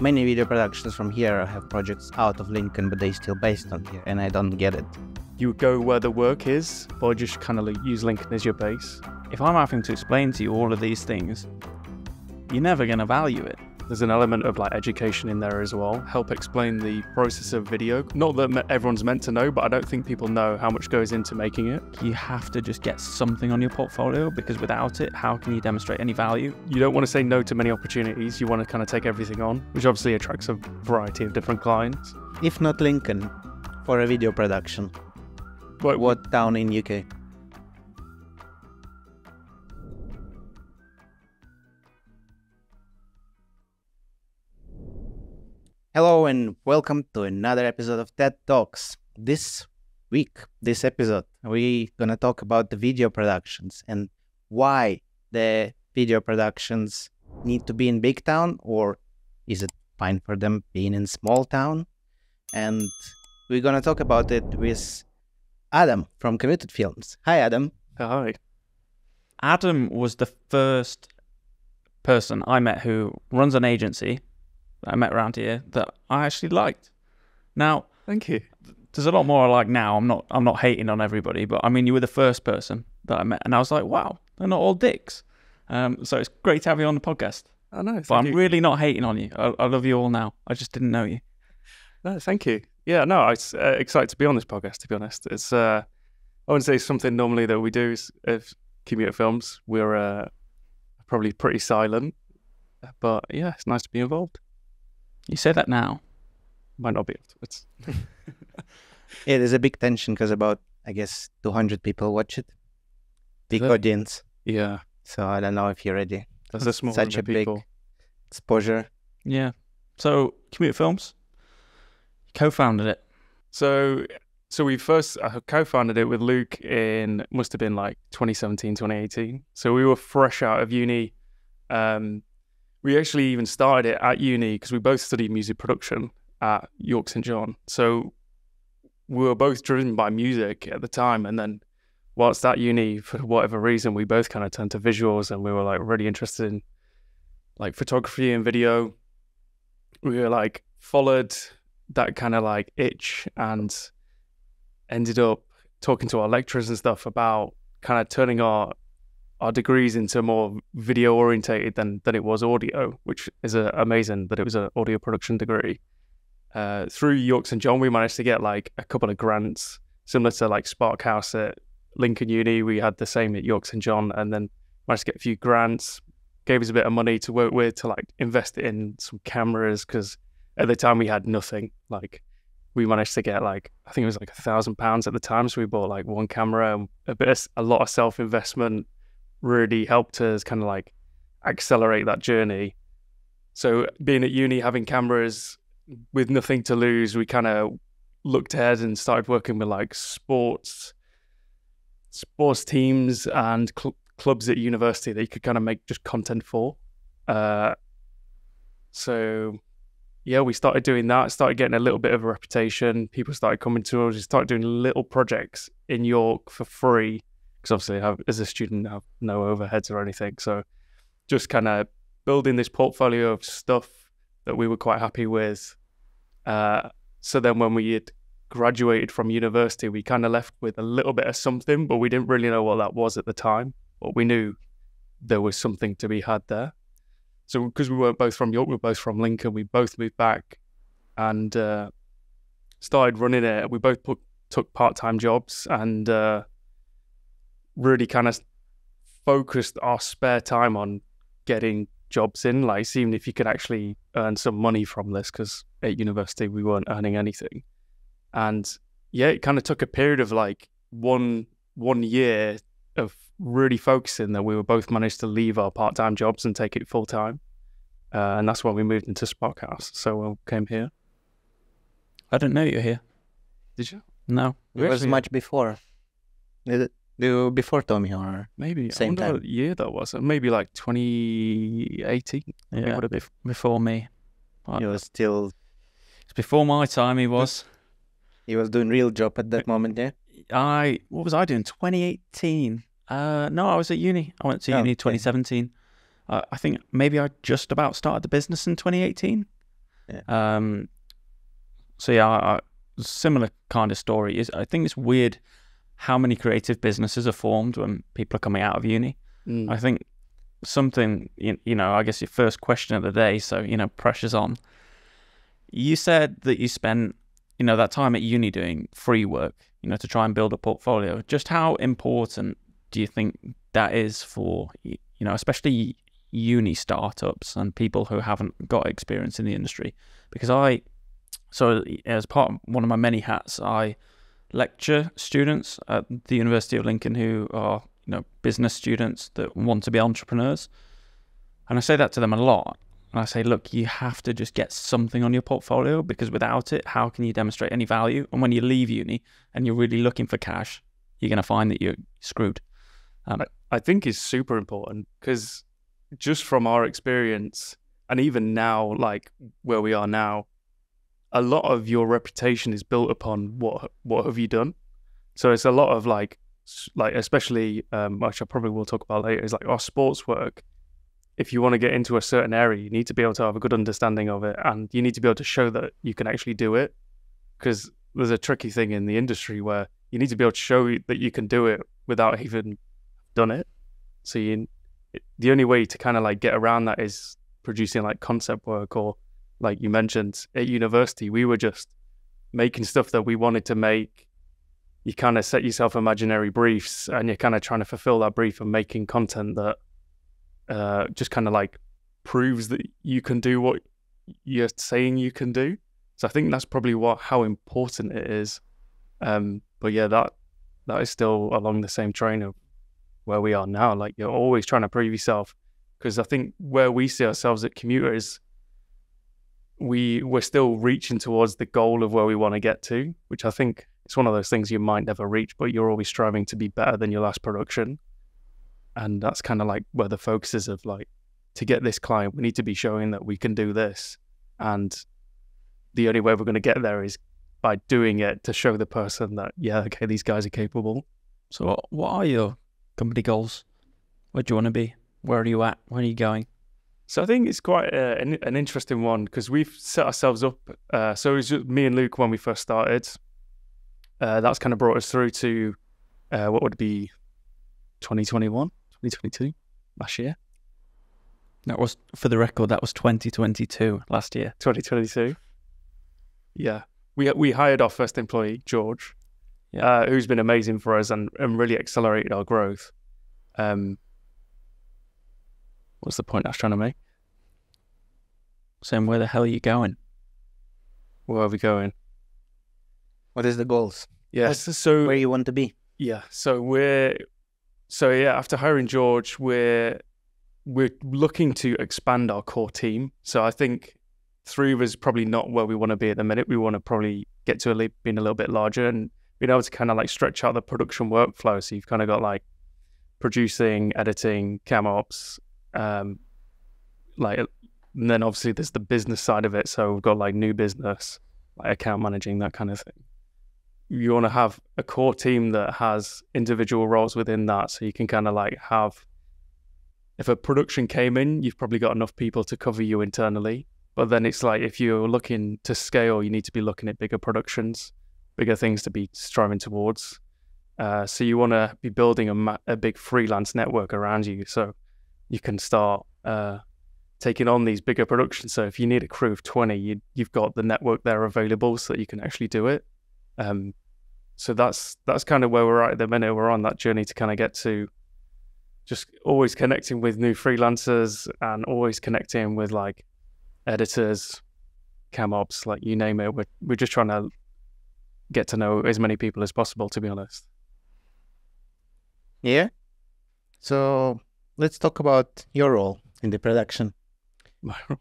many video productions from here have projects out of Lincoln, but they still based on here, and I don't get it. You go where the work is, or just kind of use Lincoln as your base. If I'm having to explain to you all of these things, you're never going to value it. There's an element of education in there as well. Help explain the process of video. Not that everyone's meant to know, but I don't think people know how much goes into making it. You have to just get something on your portfolio, because without it, how can you demonstrate any value? You don't want to say no to many opportunities. You want to kind of take everything on, which obviously attracts a variety of different clients. If not Lincoln, for a video production, what town in UK? Hello and welcome to another episode of TED Talks. This episode, we're gonna talk about the video productions and why the video productions need to be in big town, or is it fine for them being in small town? And we're gonna talk about it with Adam from Committed Films. Hi, Adam. Hi. Adam was the first person I met who runs an agency that I met around here that I actually liked. Now, thank you. There's a lot more I like now. I'm not hating on everybody, but I mean, you were the first person that I met, and I was like, wow, they're not all dicks. So it's great to have you on the podcast. I know. But I'm really not hating on you. I love you all now. I just didn't know you. No, thank you. Yeah, no, I'm excited to be on this podcast, to be honest. It's I wouldn't say something normally that we do as Committed Films. We're probably pretty silent, but yeah, it's nice to be involved. You say that now. Might not be afterwards. Yeah, there's a big tension because about, I guess, 200 people watch it. Big audience. Yeah. So I don't know if you're ready. That's a small Such a big people. exposure. Yeah. So, Committed Films, you co-founded it. So we first co-founded it with Luke in, must have been 2017, 2018. So we were fresh out of uni. We actually even started it at uni because we both studied music production at York St John. So we were both driven by music at the time. And then whilst at uni, for whatever reason, we both kind of turned to visuals, and we were really interested in photography and video. We were followed that kind of itch and ended up talking to our lecturers and stuff about kind of turning our degrees into more video orientated than it was audio, which is amazing that it was an audio production degree. Through York St John, we managed to get a couple of grants similar to Spark House at Lincoln Uni. We had the same at York St John, and then managed to get a few grants, gave us a bit of money to work with to invest in some cameras, because at the time we had nothing. We managed to get I think it was £1,000 at the time, so we bought one camera, and a lot of self-investment really helped us kind of accelerate that journey. So being at uni, having cameras with nothing to lose, we kind of looked ahead and started working with sports teams and clubs at university that you could kind of make just content for. So yeah, we started doing that, started getting a little bit of a reputation. People started coming to us. We started doing little projects in York for free, because obviously as a student I have no overheads or anything. So just kind of building this portfolio of stuff that we were quite happy with. So then when we had graduated from university, we kind of left with a little bit of something, but we didn't really know what that was at the time. But we knew there was something to be had there. So because we weren't both from York, we were both from Lincoln, we both moved back and started running it. We both took part-time jobs and really kind of focused our spare time on getting jobs in, seeing if you could actually earn some money from this, because at university we weren't earning anything. And yeah, it kind of took a period of one year of really focusing that we were both managed to leave our part-time jobs and take it full-time. And that's when we moved into Spark House. So we came here. I didn't know you were here. Did you? No. It was much before. Did it do before Tommy, or maybe same time? What year that was. Maybe 2018. Yeah, would have been before me. He was still... It's before my time, he was. He was doing real job at that moment, yeah? What was I doing? 2018. No, I was at uni. I went to uni 2017. I think maybe I just about started the business in 2018. So yeah, similar kind of story is. I think it's weird how many creative businesses are formed when people are coming out of uni. I think something, I guess your first question of the day, so, pressure's on. You said that you spent, that time at uni doing free work, to try and build a portfolio. Just how important do you think that is for, especially uni startups and people who haven't got experience in the industry? Because as part of one of my many hats, I lecture students at the University of Lincoln who are, business students that want to be entrepreneurs. And I say that to them a lot. And I say, look, you have to just get something on your portfolio, because without it, how can you demonstrate any value? And when you leave uni and you're really looking for cash, you're going to find that you're screwed. I think it's super important, because just from our experience, and even now, like where we are now, a lot of your reputation is built upon what have you done. So it's a lot of like especially, which I probably will talk about later, is like our sports work. If you want to get into a certain area, you need to be able to have a good understanding of it, and you need to be able to show that you can actually do it. Because there's a tricky thing in the industry where you need to be able to show that you can do it without even done it. So the only way to kind of like get around that is producing like concept work, or like you mentioned at university, we were just making stuff that we wanted to make. You kind of set yourself imaginary briefs, and you're kind of trying to fulfill that brief and making content that just kind of like proves that you can do what you're saying you can do. So I think that's probably how important it is. But yeah, that is still along the same train of where we are now. Like, you're always trying to prove yourself, because I think where we see ourselves at Commuter is we're still reaching towards the goal of where we want to get to, which I think it's one of those things you might never reach, but you're always striving to be better than your last production. And that's kind of like where the focus is of like, to get this client, we need to be showing that we can do this. And the only way we're going to get there is by doing it to show the person that, yeah, okay, these guys are capable. So what are your company goals? Where do you want to be? Where are you at? Where are you going? So I think it's quite an interesting one, because we've set ourselves up. So it was just me and Luke when we first started. That's kind of brought us through to what would be 2021, 2022, last year. That was, for the record, that was 2022 last year. 2022. Yeah. We hired our first employee, George, who's been amazing for us and really accelerated our growth. What's the point I was trying to make? Saying, where the hell are you going? Where are we going? What is the goals? Yes. So where you want to be? Yeah. After hiring George, we're looking to expand our core team. So I think 3 of us probably not where we want to be at the minute. We want to probably get to being a little bit larger and being able to kind of like stretch out the production workflow. So you've kind of got like producing, editing, cam ops, and then obviously there's the business side of it. So we've got like new business, like account managing, that kind of thing. You want to have a core team that has individual roles within that, so you can kind of like have, if a production came in, you've probably got enough people to cover you internally. But then it's like, if you're looking to scale, you need to be looking at bigger productions, bigger things to be striving towards. So you want to be building a big freelance network around you, so you can start taking on these bigger productions. So if you need a crew of 20, you've got the network there available so that you can actually do it. So that's kind of where we're at the minute. We're on that journey to kind of get to just always connecting with new freelancers and always connecting with like editors, cam ops, like you name it. We're just trying to get to know as many people as possible, to be honest. Yeah. So let's talk about your role in the production. My role.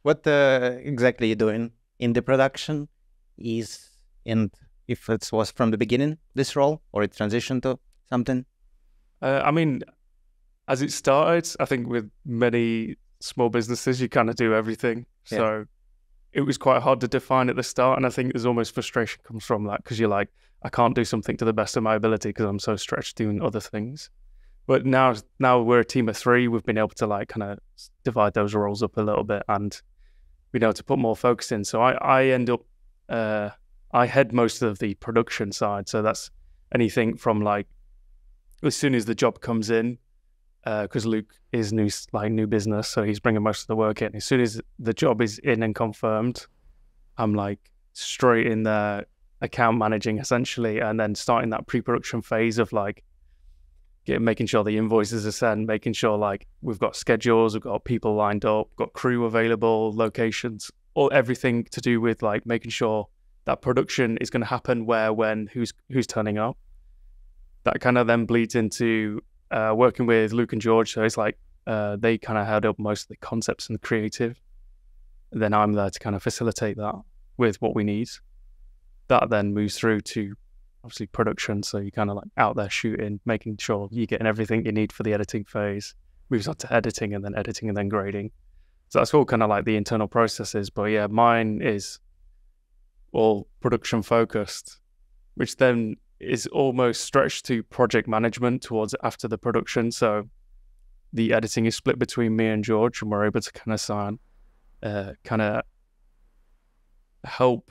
What exactly you're doing in the production and if it was from the beginning, this role, or it transitioned to something? I mean, as it started, I think with many small businesses, you kind of do everything. Yeah. So it was quite hard to define at the start. And I think there's almost frustration comes from that, because you're like, I can't do something to the best of my ability because I'm so stretched doing other things. But now we're a team of 3. We've been able to like kind of divide those roles up a little bit. And being able to put more focus in. So I end up, I head most of the production side. So that's anything from like, as soon as the job comes in, because Luke is new business, so he's bringing most of the work in. As soon as the job is in and confirmed, I'm like straight in there, account managing essentially, and then starting that pre-production phase of like making sure the invoices are sent, making sure like we've got schedules, we've got people lined up, got crew available, locations, all everything to do with like making sure that production is going to happen where, when, who's turning up. That kind of then bleeds into working with Luke and George. So it's like they kind of held up most of the concepts and the creative. Then I'm there to kind of facilitate that with what we need. That then moves through to obviously production. So you're kind of like out there shooting, making sure you're getting everything you need for the editing phase. Moves on to editing and then grading. So that's all kind of like the internal processes. But yeah, mine is all production focused, which then is almost stretched to project management towards after the production. So the editing is split between me and George, and we're able to kind of help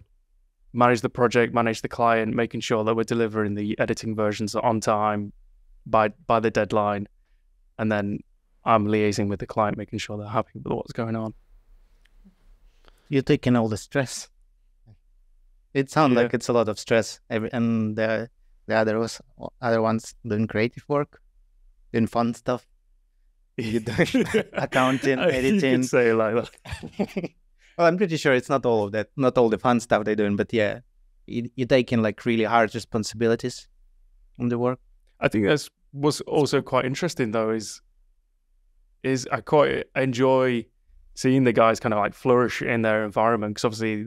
manage the project, manage the client, making sure that we're delivering the editing versions on time by the deadline. And then I'm liaising with the client, making sure they're happy with what's going on. You're taking all the stress. It sounds like it's a lot of stress. And the other ones doing creative work, doing fun stuff. You doing accounting, editing. You can say it like that. Well, I'm pretty sure it's not all of that, not all the fun stuff they're doing, but yeah, you're taking like really hard responsibilities on the work. I think that's what's also quite interesting though, is I quite enjoy seeing the guys kind of like flourish in their environment, because obviously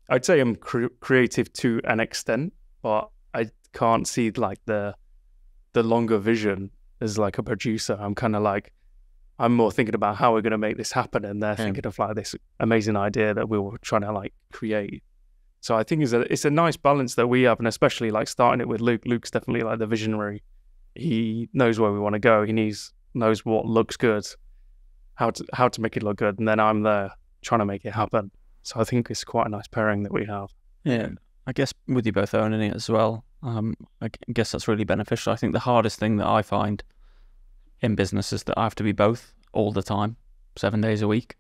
I'd say I'm creative to an extent, but I can't see like the longer vision as like a producer. I'm kind of like, I'm more thinking about how we're going to make this happen, and they're thinking of like this amazing idea that we were trying to like create. So I think it's a nice balance that we have, and especially like starting it with Luke. Luke's definitely like the visionary. He knows where we want to go. He knows what looks good, how to make it look good, and then I'm there trying to make it happen. So I think it's quite a nice pairing that we have. Yeah, I guess with you both owning it as well, I guess that's really beneficial. I think the hardest thing that I find in business is that I have to be both all the time, 7 days a week,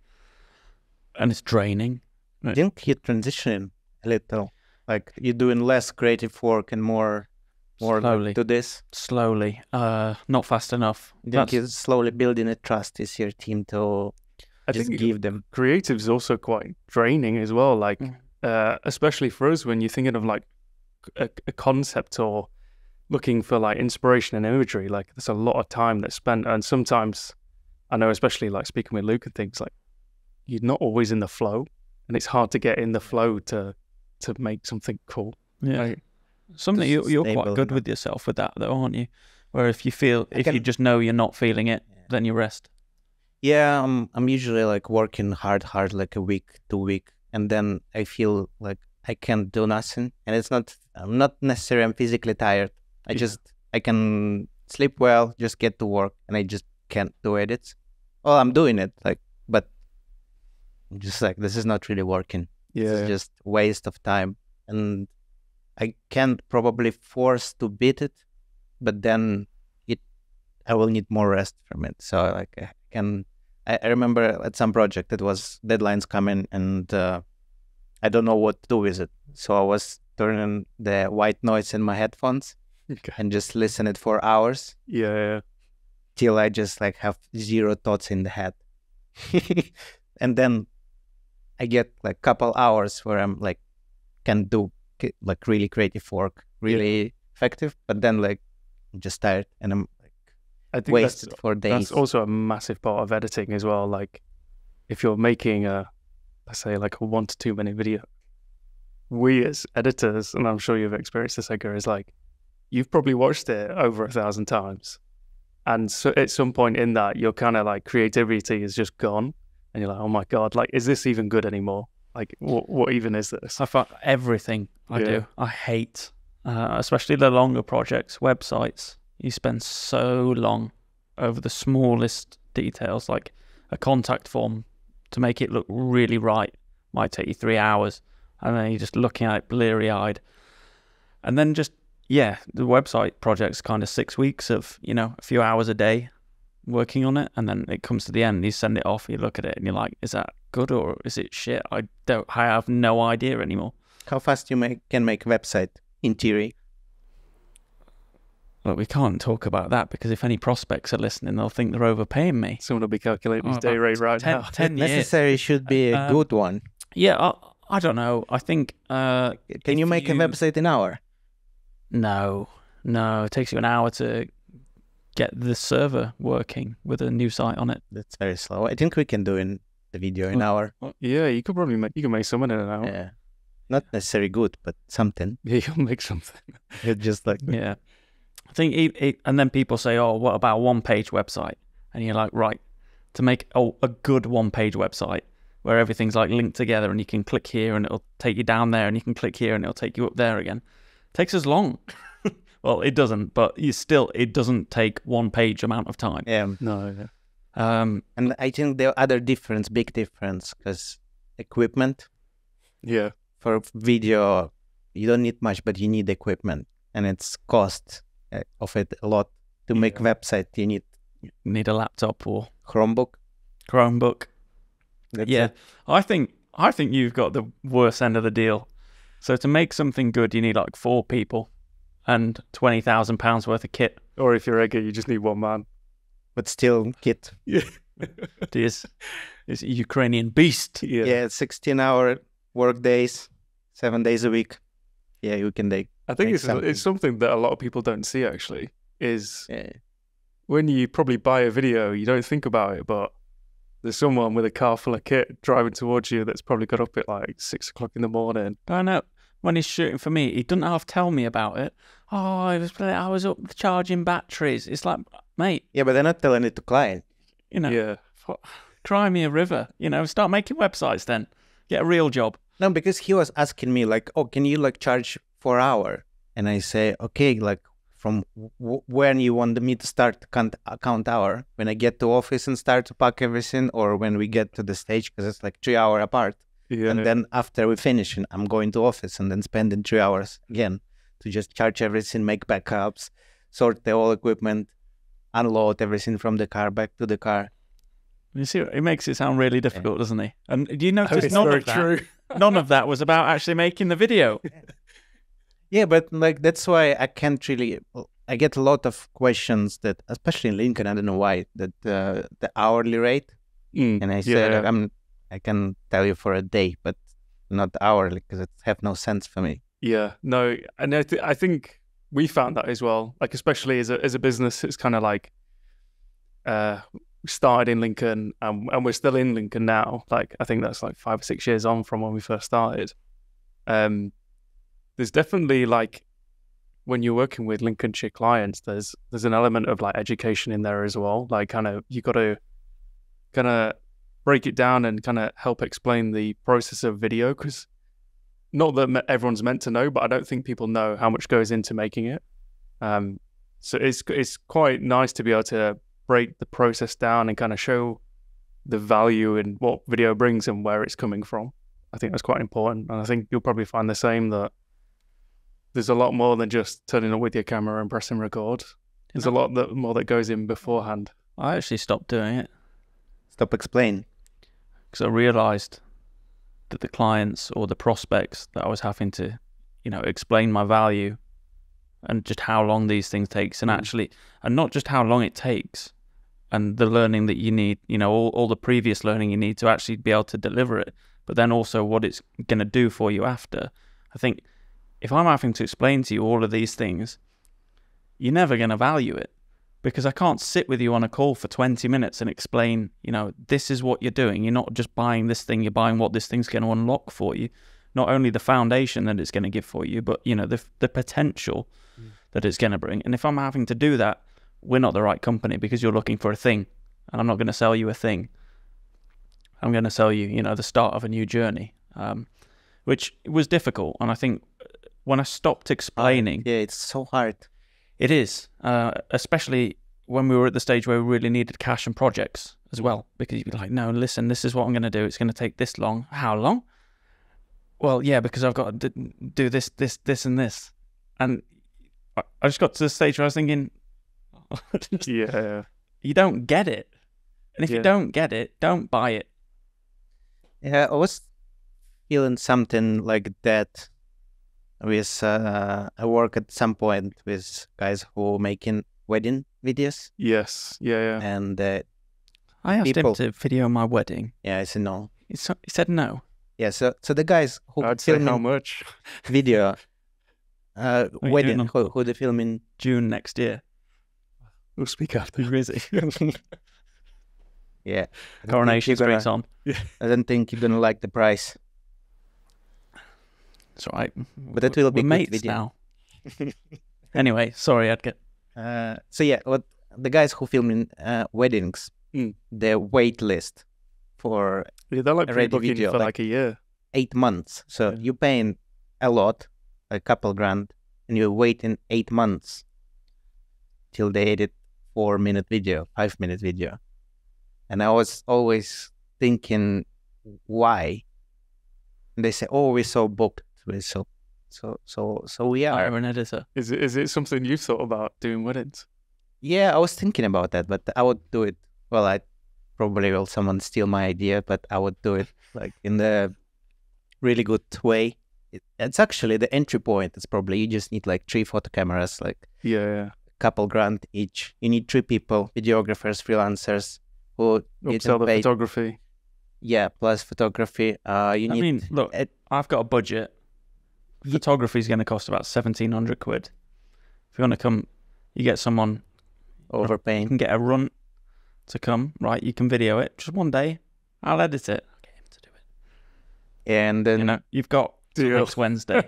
and it's draining. Didn't you transition a little? Like you're doing less creative work and more slowly to this? Slowly, not fast enough. Think you're slowly building a trust with your team to give them. Creative is also quite draining as well. Like, especially for us, when you're thinking of like a concept or looking for like inspiration and imagery, like there's a lot of time that's spent. And sometimes I know, especially like speaking with Luke and things, like you're not always in the flow, and it's hard to get in the flow to make something cool. Yeah. Right? Something you're quite good with yourself with that though, aren't you? Where if you just know you're not feeling it, then you rest. Yeah, I'm usually like working hard like a week, 2 weeks, and then I feel like I can't do nothing, and I'm not necessarily physically tired. I can sleep well, just get to work, and I just can't do edits. Well, I'm doing it, like, but I'm just like, this is not really working. Yeah, it's just waste of time, and I can't probably force to beat it, but then I will need more rest from it. So like I remember at some project it was deadlines coming, and I don't know what to do with it. So I was turning the white noise in my headphones and just listen it for hours. Yeah. Till I just like have zero thoughts in the head. And then I get like couple hours where I'm like can do like really creative work, really effective, but then like I'm just tired and I'm like I think wasted for days. That's also a massive part of editing as well. Like if you're making let's say like a 1 to 2 minute video, we as editors, and I'm sure you've experienced this, Edgar, is like you've probably watched it over 1,000 times, and so at some point in that you're kind of like creativity is just gone, and you're like, oh my god, like is this even good anymore? Like what even is this? I find everything I do I hate, especially the longer projects, websites. You spend so long over the smallest details, like a contact form to make it look really right might take you 3 hours, and then you're just looking at it bleary-eyed. And then just, the website project's kind of 6 weeks of, a few hours a day working on it, and then it comes to the end, you send it off, you look at it, and you're like, is that good or is it shit? I have no idea anymore. How fast you can make a website, in theory? Look, we can't talk about that because if any prospects are listening, they'll think they're overpaying me. Someone will be calculating his day rate right now. 10 years. Necessary should be a good one. Yeah, I don't know. I think... Can you make a website in an hour? No. It takes you an hour to get the server working with a new site on it. That's very slow. I think we can do in the video in an hour. Yeah, you could probably make someone in an hour. Yeah. Not necessarily good, but something. Yeah, you'll make something. It's just like... Yeah. I think, and then people say, oh, what about a one-page website? And you're like, right, to make a good one-page website where everything's like linked together and you can click here and it'll take you down there and you can click here and it'll take you up there again. Takes as long. Well, it doesn't, but it doesn't take one page amount of time. Yeah. No. And I think the other big difference, because equipment. Yeah. For video, you don't need much, but you need equipment, and it's cost of it a lot. To make website, you need a laptop or Chromebook. That's it. I think you've got the worst end of the deal. So to make something good, you need like 4 people and £20,000 worth of kit. Or if you're Edgar, you just need 1 man. But still, kit. Yeah. Is a Ukrainian beast. Yeah, 16-hour work days, 7 days a week. Yeah, you can take. I think it's something that a lot of people don't see, actually, is when you probably buy a video, you don't think about it, but there's someone with a car full of kit driving towards you that's probably got up at like 6 o'clock in the morning. I know. When he's shooting for me, he doesn't have to tell me about it. Oh, I was up charging batteries. It's like, mate. Yeah, but they're not telling it to client. Yeah. Cry me a river. Start making websites then. Get a real job. No, because he was asking me like, oh, can you like charge 4 hour? And I say, okay, like from when you want me to start count hour? When I get to office and start to pack everything, or when we get to the stage, because it's like 3 hour apart. Yeah. And then after we finish, I'm going to office and then spending 3 hours again to just charge everything, make backups, sort the whole equipment, unload everything from the car back to the car. You see, it makes it sound really difficult, doesn't he? And do you notice true. None of that was about actually making the video. Yeah, but like that's why I can't really. I get a lot of questions that, especially in Lincoln, I don't know why, that the hourly rate, and I say like, I can tell you for a day, but not hourly because it have no sense for me. Yeah, no, and I think we found that as well. Like especially as a business, it's kind of like we started in Lincoln and we're still in Lincoln now. Like I think that's like 5 or 6 years on from when we first started. There's definitely like when you're working with Lincolnshire clients, there's an element of like education in there as well. Like kind of you got to kind of break it down and kind of help explain the process of video, because not that everyone's meant to know, but I don't think people know how much goes into making it. So it's quite nice to be able to break the process down and kind of show the value in what video brings and where it's coming from. I think that's quite important, and I think you'll probably find the same, that there's a lot more than just turning up with your camera and pressing record. There's a lot more that goes in beforehand. I actually stopped doing it. Stop explain. Because I realised that the clients or the prospects that I was having to, explain my value and just how long these things takes, and actually, and not just how long it takes, and the learning that you need, all the previous learning you need to actually be able to deliver it, but then also what it's going to do for you after. I think if I'm having to explain to you all of these things, you're never going to value it, because I can't sit with you on a call for 20 minutes and explain, this is what you're doing. You're not just buying this thing, you're buying what this thing's going to unlock for you. Not only the foundation that it's going to give for you, but, the potential that it's going to bring. And if I'm having to do that, we're not the right company, because you're looking for a thing, and I'm not going to sell you a thing. I'm going to sell you, the start of a new journey, which was difficult. And I think when I stopped explaining... Yeah, it's so hard. It is, especially when we were at the stage where we really needed cash and projects. as well, because you'd be like, no, listen, this is what I'm going to do. It's going to take this long. How long? Well, yeah, because I've got to do this, and this. And I just got to the stage where I was thinking, Yeah. you don't get it. And if you Yeah. don't get it, don't buy it. Yeah, I was feeling something like that with I work at some point with guys who making wedding videos, Yes. Yeah. and I asked People- him to video my wedding. yeah, I said no. He said no. Yeah, so the guys who I'd say how filming much. video, you wedding, doing who they filming? June next year. We'll speak after. Who is it? Yeah, I don't think Coronation you're gonna- Street's on. I don't think you're gonna like the price. It's all right. But that will be We're good mates video. now. Anyway, sorry, I'd get... So yeah, what the guys who filming weddings, Mm. their wait list for Yeah, they're like a ready pre-booking video, for like- like a year. 8 months. So Yeah. you're paying a lot, a couple grand, and you're waiting 8 months till they edit 4-minute video, 5-minute video. And I was always thinking, why? And they say, oh, we're so booked. We're so we are. I'm an editor. Is it something you've thought about doing weddings? Yeah, I was thinking about that, but I would do it. Well, I probably will someone steal my idea, but I would do it like in the really good way. It's actually the entry point. It's probably you just need like 3 photo cameras, like Yeah. a couple grand each. You need 3 people, videographers, freelancers who get Upsell the paid. photography. Yeah, plus photography. You I need. mean, look, it- I've got a budget. Photography is going to cost about 1,700 quid. If you want to come, you get someone, you overpaying. can get a runt to come, right? You can video it just one day. I'll edit it. I'll get him to do it. And then You know, you've got till Deal. next Wednesday.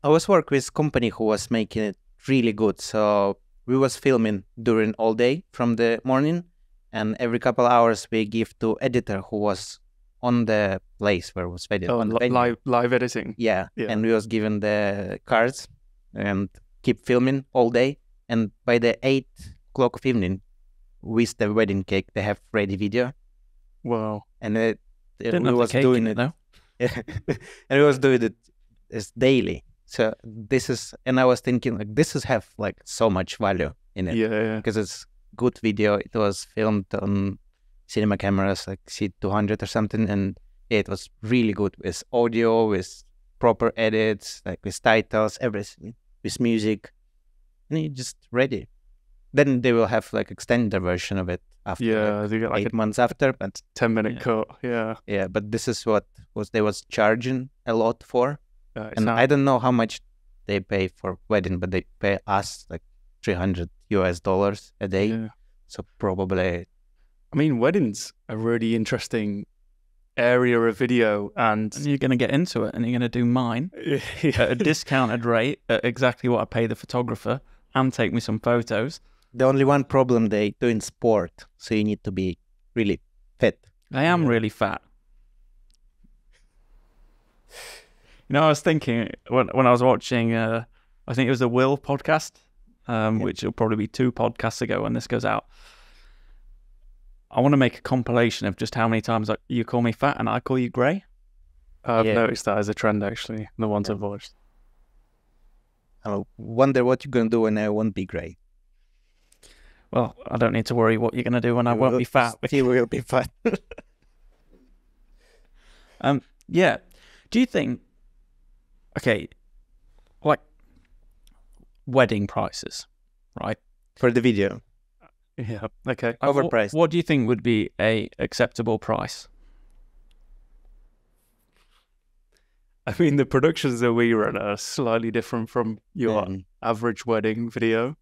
I was work with company who was making it really good. So we was filming during all day from the morning, and every couple hours we give to editor who was on the place where it was video. Oh, on the venue. live editing. Yeah. Yeah. And we was given the cards and keep filming all day. And by the 8 o'clock of evening, with the wedding cake, they have ready video. Wow. And Didn't we have was the cake doing in it. though. And we was doing it as daily. So this is, and I was thinking like this is have like so much value in it Yeah. because it's good video. It was filmed on cinema cameras like C200 or something, and it was really good with audio, with proper edits, like with titles, everything, with music, and you just ready. Then they will have like extended version of it after Yeah. They get like 8 months after, but a 10-minute Yeah. cut. Yeah. yeah, but this is what they was charging a lot for. It's And not- I don't know how much they pay for wedding, but they pay us like $300 a day. yeah. So probably, I mean, weddings are a really interesting area of video, and And you're going to get into it and you're going to do mine at a discounted rate at exactly what I pay the photographer and take me some photos. the only one problem they doing sport, so you need to be really fit. I am Yeah. really fat. You know, I was thinking when I was watching, I think it was the Will podcast, which will probably be 2 podcasts ago when this goes out. I want to make a compilation of just how many times you call me fat and I call you grey. I've Yeah. noticed that as a trend actually. The ones Yeah. I've watched. I wonder what you're gonna do when I won't be grey. Well, I don't need to worry what you're going to do when I won't be fat. Still will be fat. Yeah. Do you think, okay, like wedding prices, right? For the video. Yeah. Okay. Overpriced. What do you think would be a acceptable price? I mean, the productions that we run are slightly different from your Mm. average wedding video.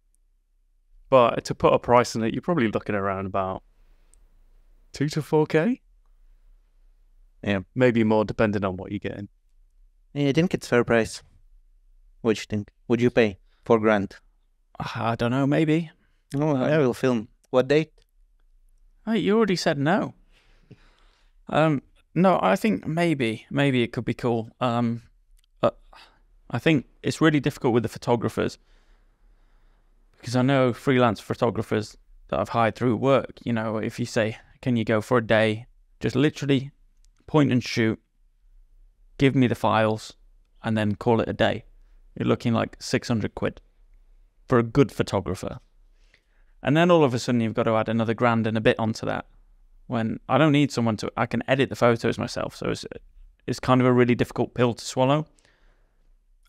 But to put a price on it, you're probably looking around about 2 to 4K. Yeah. Maybe more, depending on what you're getting. Yeah, I think it's fair price. What you think? Would you pay $4,000? I don't know, maybe. No, I will film. What date? Hey, you already said no. No, I think maybe it could be cool. I think it's really difficult with the photographers because I know freelance photographers, that I've hired through work, you know, if you say, can you go for a day, just literally point and shoot, give me the files, and then call it a day. You're looking like 600 quid for a good photographer. And then all of a sudden you've got to add another grand and a bit onto that. When I don't need someone to, I can edit the photos myself. So it's kind of a really difficult pill to swallow.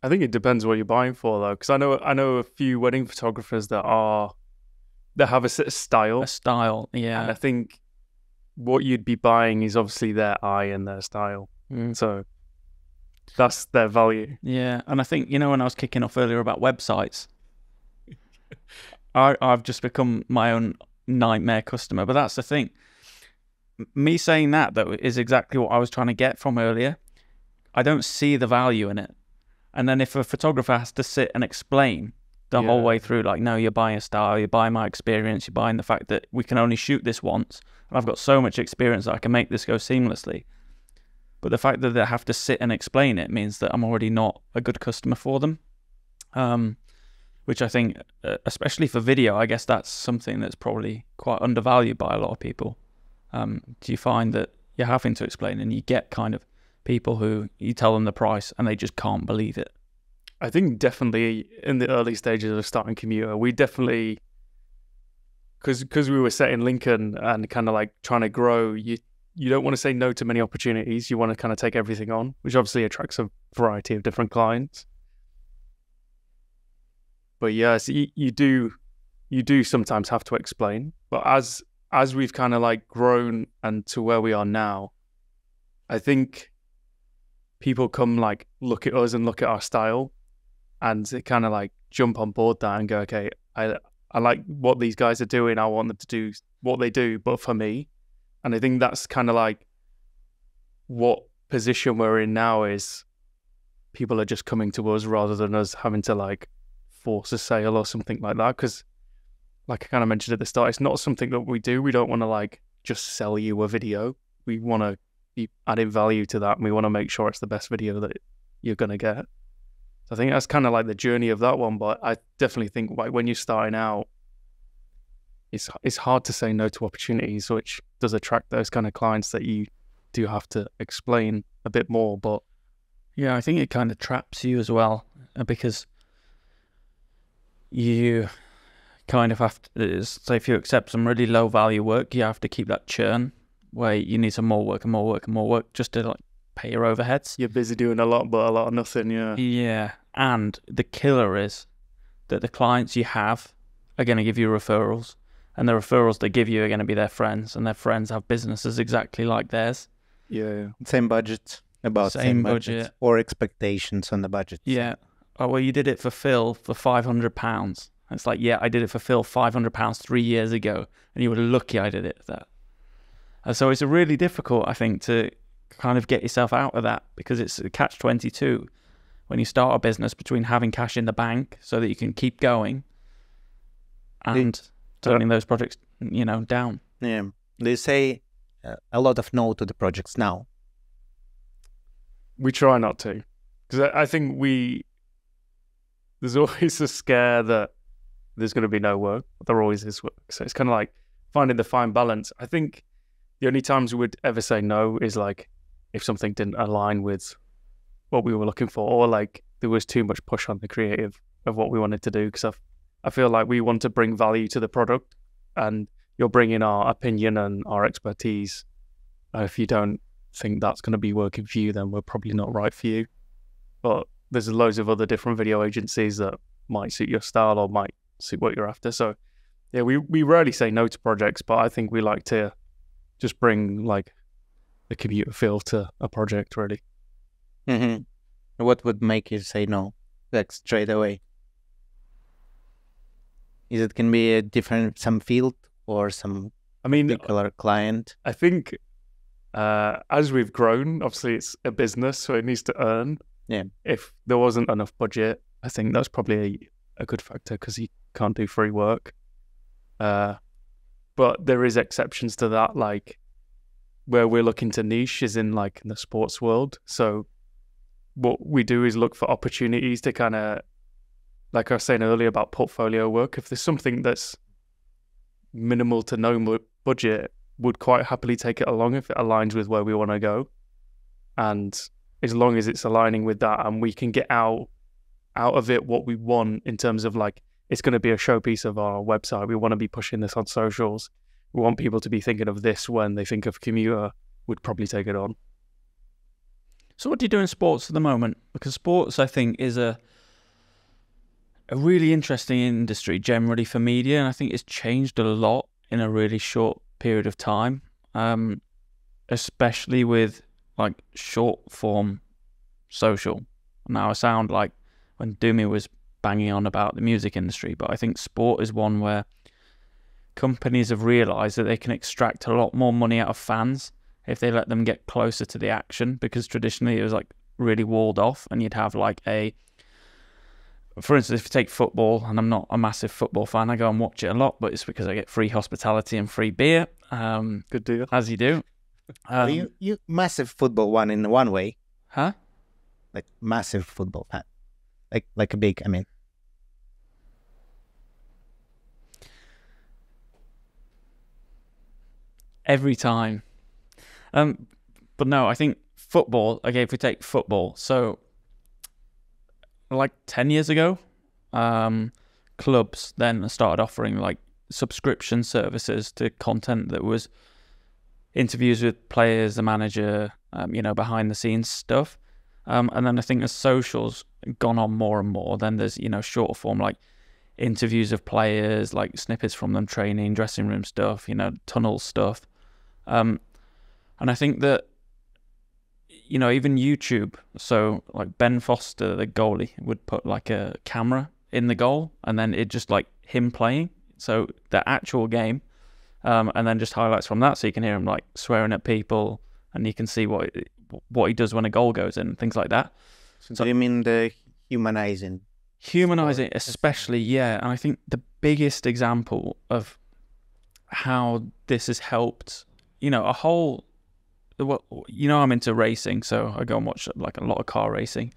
I think it depends what you're buying for, though, because I know a few wedding photographers that have a style. A style, yeah. And I think what you'd be buying is obviously their eye and their style. So that's their value. Yeah, and I think, you know, when I was kicking off earlier about websites, I've just become my own nightmare customer. But that's the thing. Me saying that, though, is exactly what I was trying to get from earlier. I don't see the value in it. And then if a photographer has to sit and explain the whole way through, like, no, you're buying a style, you're buying my experience, you're buying the fact that we can only shoot this once, and I've got so much experience that I can make this go seamlessly. But the fact that they have to sit and explain it means that I'm already not a good customer for them. Which I think, especially for video, I guess that's something that's probably quite undervalued by a lot of people. Do you find that you're having to explain and you get kind of people who you tell them the price and they just can't believe it? I think definitely in the early stages of starting Commuter, we definitely, because we were set in Lincoln and kind of like trying to grow, you don't want to say no to many opportunities. You want to kind of take everything on, which obviously attracts a variety of different clients. But yes, you do sometimes have to explain. But as we've kind of like grown and to where we are now, I think people come like look at us and look at our style and they kind of like jump on board that and go, okay, I like what these guys are doing. I want them to do what they do, but for me. And I think that's kind of like what position we're in now is people are just coming to us rather than us having to like force a sale or something like that. Because like I kind of mentioned at the start, it's not something that we do. We don't want to like just sell you a video. We want to be adding value to that and we want to make sure it's the best video that you're going to get. So I think that's kind of like the journey of that one. But I definitely think like when you're starting out, it's hard to say no to opportunities, which does attract those kind of clients that you do have to explain a bit more. But yeah, I think it kind of traps you as well, because you kind of have to, say if you accept some really low value work, you have to keep that churn where you need some more work and more work and more work just to like pay your overheads. You're busy doing a lot, but a lot of nothing, yeah. Yeah, and the killer is that the clients you have are going to give you referrals, and the referrals they give you are going to be their friends, and their friends have businesses exactly like theirs. Yeah. Same budget, about same budget, or expectations on the budget. Yeah. Oh, well, you did it for Phil for £500. It's like, yeah, I did it for Phil £500 3 years ago, and you were lucky I did it for that. And so it's really difficult, I think, to kind of get yourself out of that, because it's a catch-22 when you start a business between having cash in the bank so that you can keep going and turning those projects, you know, down. Yeah. They say a lot of no to the projects now. We try not to, because I think there's always a scare that there's going to be no work. There always is work. So it's kind of like finding the fine balance. I think the only times we would ever say no is like if something didn't align with what we were looking for, or like there was too much push on the creative of what we wanted to do. Because I feel like we want to bring value to the product, and you're bringing our opinion and our expertise. If you don't think that's going to be working for you, then we're probably not right for you. But there's loads of other different video agencies that might suit your style or might suit what you're after. So yeah, we rarely say no to projects, but I think we like to just bring like the commuter feel to a project, really. Mm-hmm. What would make you say no, like straight away? Is it can be a different, some field or some particular client? I think as we've grown, obviously it's a business, so it needs to earn. Yeah. If there wasn't enough budget, I think that's probably a good factor, because you can't do free work. But there is exceptions to that, like where we're looking to niche is in like in the sports world. So what we do is look for opportunities to kind of, like I was saying earlier about portfolio work. If there's something that's minimal to no budget would quite happily take it along if it aligns with where we want to go. And as long as it's aligning with that and we can get out of it what we want in terms of like, it's going to be a showpiece of our website. We want to be pushing this on socials. We want people to be thinking of this when they think of commuter, would probably take it on. So what do you do in sports at the moment? Because sports, I think, is a really interesting industry generally for media, and I think it's changed a lot in a really short period of time, especially with like short form social. Now I sound like when Doomy was banging on about the music industry, but I think sport is one where companies have realised that they can extract a lot more money out of fans if they let them get closer to the action, because traditionally it was like really walled off, and you'd have like for instance, if you take football, and I'm not a massive football fan, I go and watch it a lot, but it's because I get free hospitality and free beer. Good deal. As you do. You massive football one in one way. Huh? Like massive football fan. Like a big, I mean. Every time. But no, I think football, okay, if we take football, so like 10 years ago, clubs then started offering like subscription services to content that was interviews with players, the manager, behind the scenes stuff. And then I think as socials gone on more and more, then there's, shorter form like interviews of players, like snippets from them training, dressing room stuff, tunnel stuff. And I think that, even YouTube, so like Ben Foster, the goalie, would put like a camera in the goal and then it just like him playing. So the actual game, and then just highlights from that. So you can hear him like swearing at people and you can see what he does when a goal goes in, things like that. So do you mean the humanizing? Humanizing, especially, yeah. And I think the biggest example of how this has helped, I'm into racing, so I go and watch like a lot of car racing.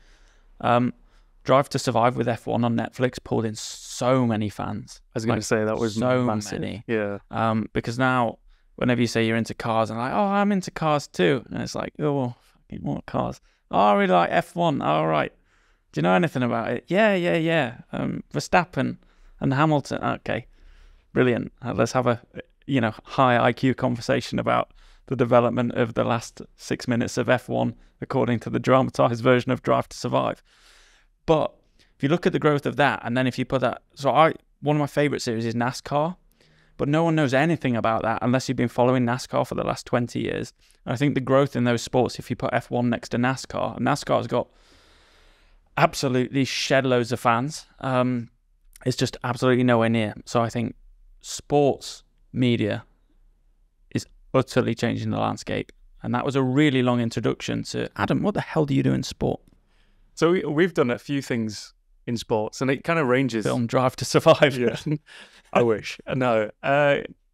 Drive to Survive with F1 on Netflix pulled in so many fans. I was going to say that was so massive. many. Yeah. Because now, whenever you say you're into cars, I'm like, oh, I'm into cars too, and it's like, oh, fucking what cars? Oh, I really like F1. All right. Do you know anything about it? Yeah. Verstappen and Hamilton. Okay, brilliant. Let's have a high IQ conversation about the development of the last 6 minutes of F1 according to the dramatized version of Drive to Survive. But if you look at the growth of that, and then if you put that, one of my favorite series is NASCAR, but no one knows anything about that unless you've been following NASCAR for the last 20 years. And I think the growth in those sports, if you put F1 next to NASCAR's got absolutely shed loads of fans. It's just absolutely nowhere near. So I think sports media is utterly changing the landscape. And that was a really long introduction to, Adam, what the hell do you do in sport? So we've done a few things in sports, and it kind of ranges. Film Drive to Survive. Yeah, I wish. No.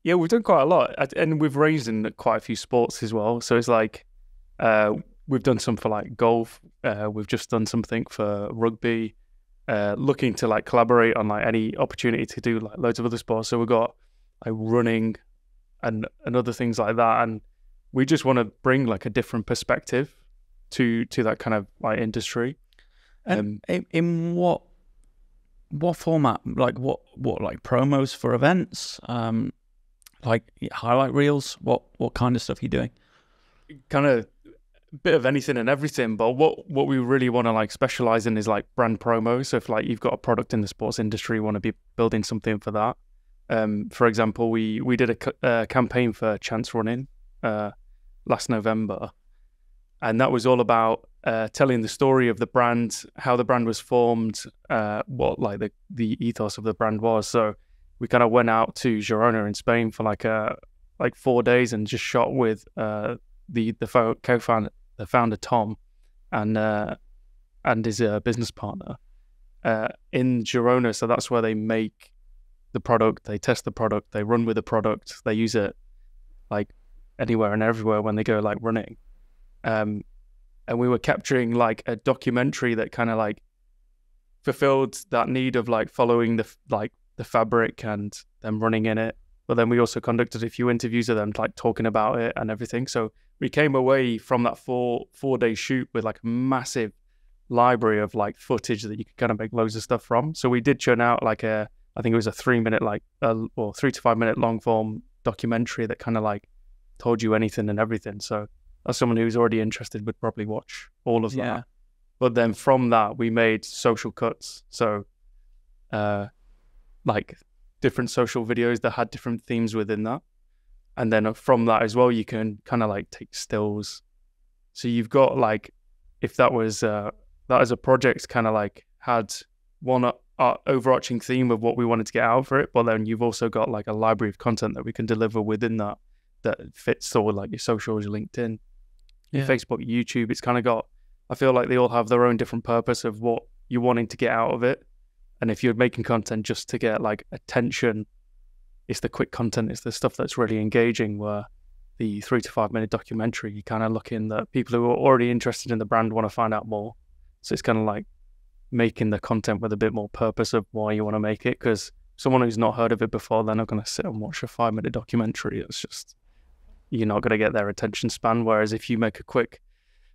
We've done quite a lot, and we've ranged in quite a few sports as well. So it's like we've done some for like golf. We've just done something for rugby. Looking to like collaborate on like any opportunity to do like loads of other sports. So we've got like running and other things like that, and we just want to bring like a different perspective to that kind of like industry. And in what format? Like what like promos for events? Like highlight reels? What kind of stuff are you doing? Kind of a bit of anything and everything, but what we really want to like specialize in is like brand promo. So if like you've got a product in the sports industry, you want to be building something for that. For example, we did a campaign for Chance Running last November, and that was all about telling the story of the brand, how the brand was formed, what like the ethos of the brand was. So we kind of went out to Girona in Spain for like 4 days and just shot with the co-founder, the founder Tom, and his business partner in Girona. So that's where they make the product, they test the product, they run with the product, they use it like anywhere and everywhere when they go like running. And we were capturing like a documentary that kind of like fulfilled that need of like following the fabric and them running in it. But then we also conducted a few interviews of them, like talking about it and everything. So we came away from that four-day shoot with like a massive library of like footage that you could kind of make loads of stuff from. So we did churn out like I think it was a 3 minute or 3 to 5 minute long form documentary that kind of like told you anything and everything. So as someone who's already interested would probably watch all of that. But then from that we made social cuts. So like different social videos that had different themes within that. And then from that as well, you can kind of like take stills. So you've got like, if that was that as a project kind of like had one overarching theme of what we wanted to get out for it, but then you've also got like a library of content that we can deliver within that fits all like your socials, your LinkedIn, your Facebook, YouTube. It's kind of got, I feel like they all have their own different purpose of what you're wanting to get out of it. And if you're making content just to get like attention, it's the quick content, it's the stuff that's really engaging, where the 3 to 5 minute documentary, you kind of look in that people who are already interested in the brand want to find out more. So it's kind of like making the content with a bit more purpose of why you want to make it, because someone who's not heard of it before, they're not going to sit and watch a 5 minute documentary. It's just, you're not going to get their attention span. Whereas if you make a quick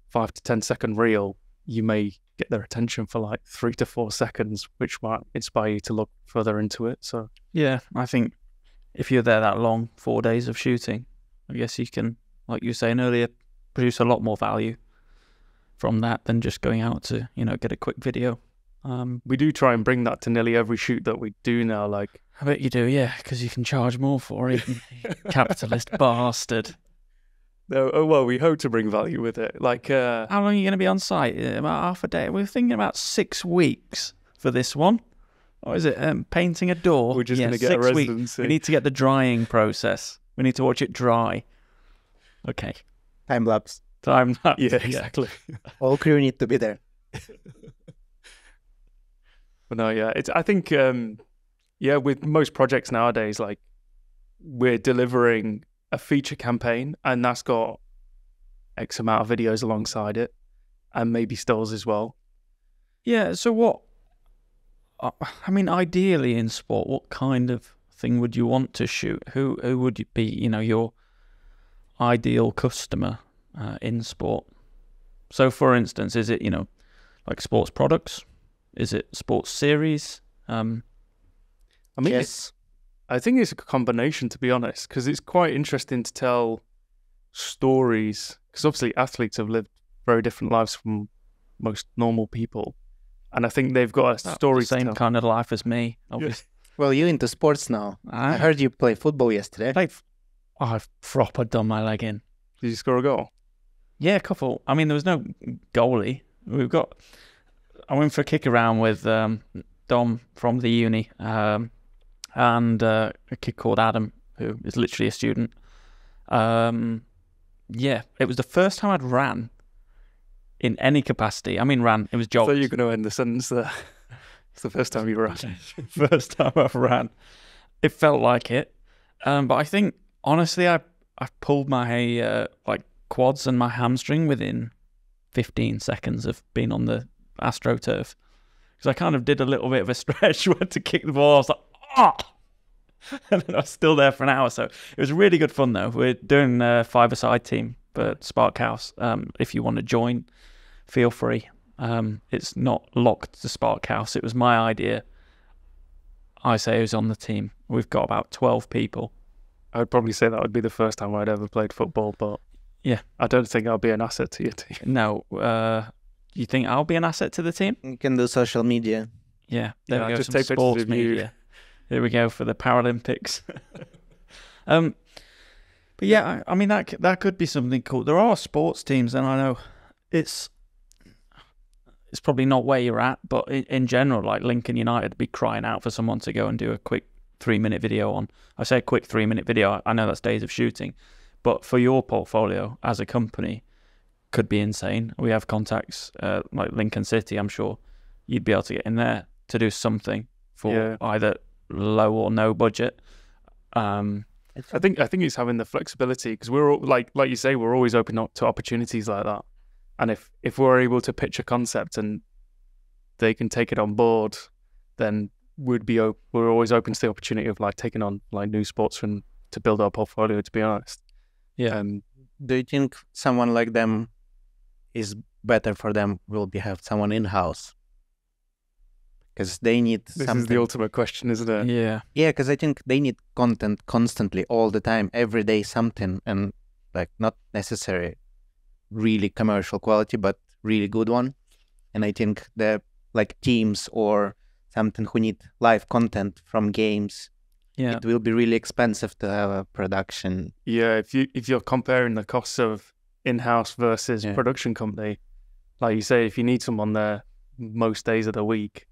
5 to 10 second reel, you may get their attention for like 3 to 4 seconds, which might inspire you to look further into it. So yeah, I think if you're there that long, 4 days of shooting, I guess you can, like you were saying earlier, produce a lot more value from that than just going out to, get a quick video. We do try and bring that to nearly every shoot that we do now. Like, I bet you do, yeah, because you can charge more for it. Capitalist bastard. No, oh well, we hope to bring value with it. Like, how long are you going to be on site? About half a day. We're thinking about 6 weeks for this one. Or is it painting a door? We're just going to get a residency. We need to get the drying process. We need to watch it dry. Okay. Time lapse. Time lapse. Yeah, exactly. All crew need to be there. But no, yeah, I think, with most projects nowadays, like, we're delivering a feature campaign, and that's got X amount of videos alongside it, and maybe stills as well. Yeah, so what, ideally in sport, what kind of thing would you want to shoot? Who would be, your ideal customer in sport? So for instance, is it, like sports products? Is it sports series? Yes. I think it's a combination, to be honest, because it's quite interesting to tell stories, because obviously athletes have lived very different lives from most normal people, and I think they've got a story. The same kind of life as me, obviously. Well, you into sports now. I heard you play football yesterday. I've proper done my leg in. Did you score a goal? Yeah, a couple. There was no goalie. I went for a kick around with Dom from the uni, and a kid called Adam, who is literally a student. It was the first time I'd ran in any capacity. Ran, it was jogged. So you're going to end the sentence there. It's the first time you ran. First time I've ran. It felt like it. But I think, honestly, I pulled my quads and my hamstring within 15 seconds of being on the AstroTurf. Because I kind of did a little bit of a stretch, went to kick the ball, I was like, ah! And then I was still there for an hour. So it was really good fun, though. We're doing a 5-a-side team for Spark House. If you want to join, feel free. It's not locked to Spark House. It was my idea. I say it was on the team. We've got about 12 people. I would probably say that would be the first time I'd ever played football, but yeah, I don't think I'll be an asset to your team. No. You think I'll be an asset to the team? You can do social media. Yeah, there we go. Just Some take sports pictures of you. media. Here we go for the Paralympics. But yeah, that could be something cool. There are sports teams, and I know it's probably not where you're at, but in general, like Lincoln United would be crying out for someone to go and do a quick 3-minute video on. I say a quick 3-minute video. I know that's days of shooting, but for your portfolio as a company, could be insane. We have contacts like Lincoln City. I'm sure you'd be able to get in there to do something for either low or no budget. I think it's having the flexibility, because we're like you say, we're always open up to opportunities like that. And if we're able to pitch a concept and they can take it on board, then we're always open to the opportunity of like taking on like new sports and to build our portfolio, to be honest. Yeah. Do you think someone like them is better for them? Will be have someone in-house? Because they need This something. is the ultimate question, isn't it? Yeah. Yeah, because I think they need content constantly, all the time, every day, something, and like not necessary really commercial quality, but really good one. And I think the like teams or something who need live content from games, Yeah. it will be really expensive to have a production. Yeah, if you're comparing the costs of in-house versus Yeah. production company, like you say, if you need someone there most days of the week,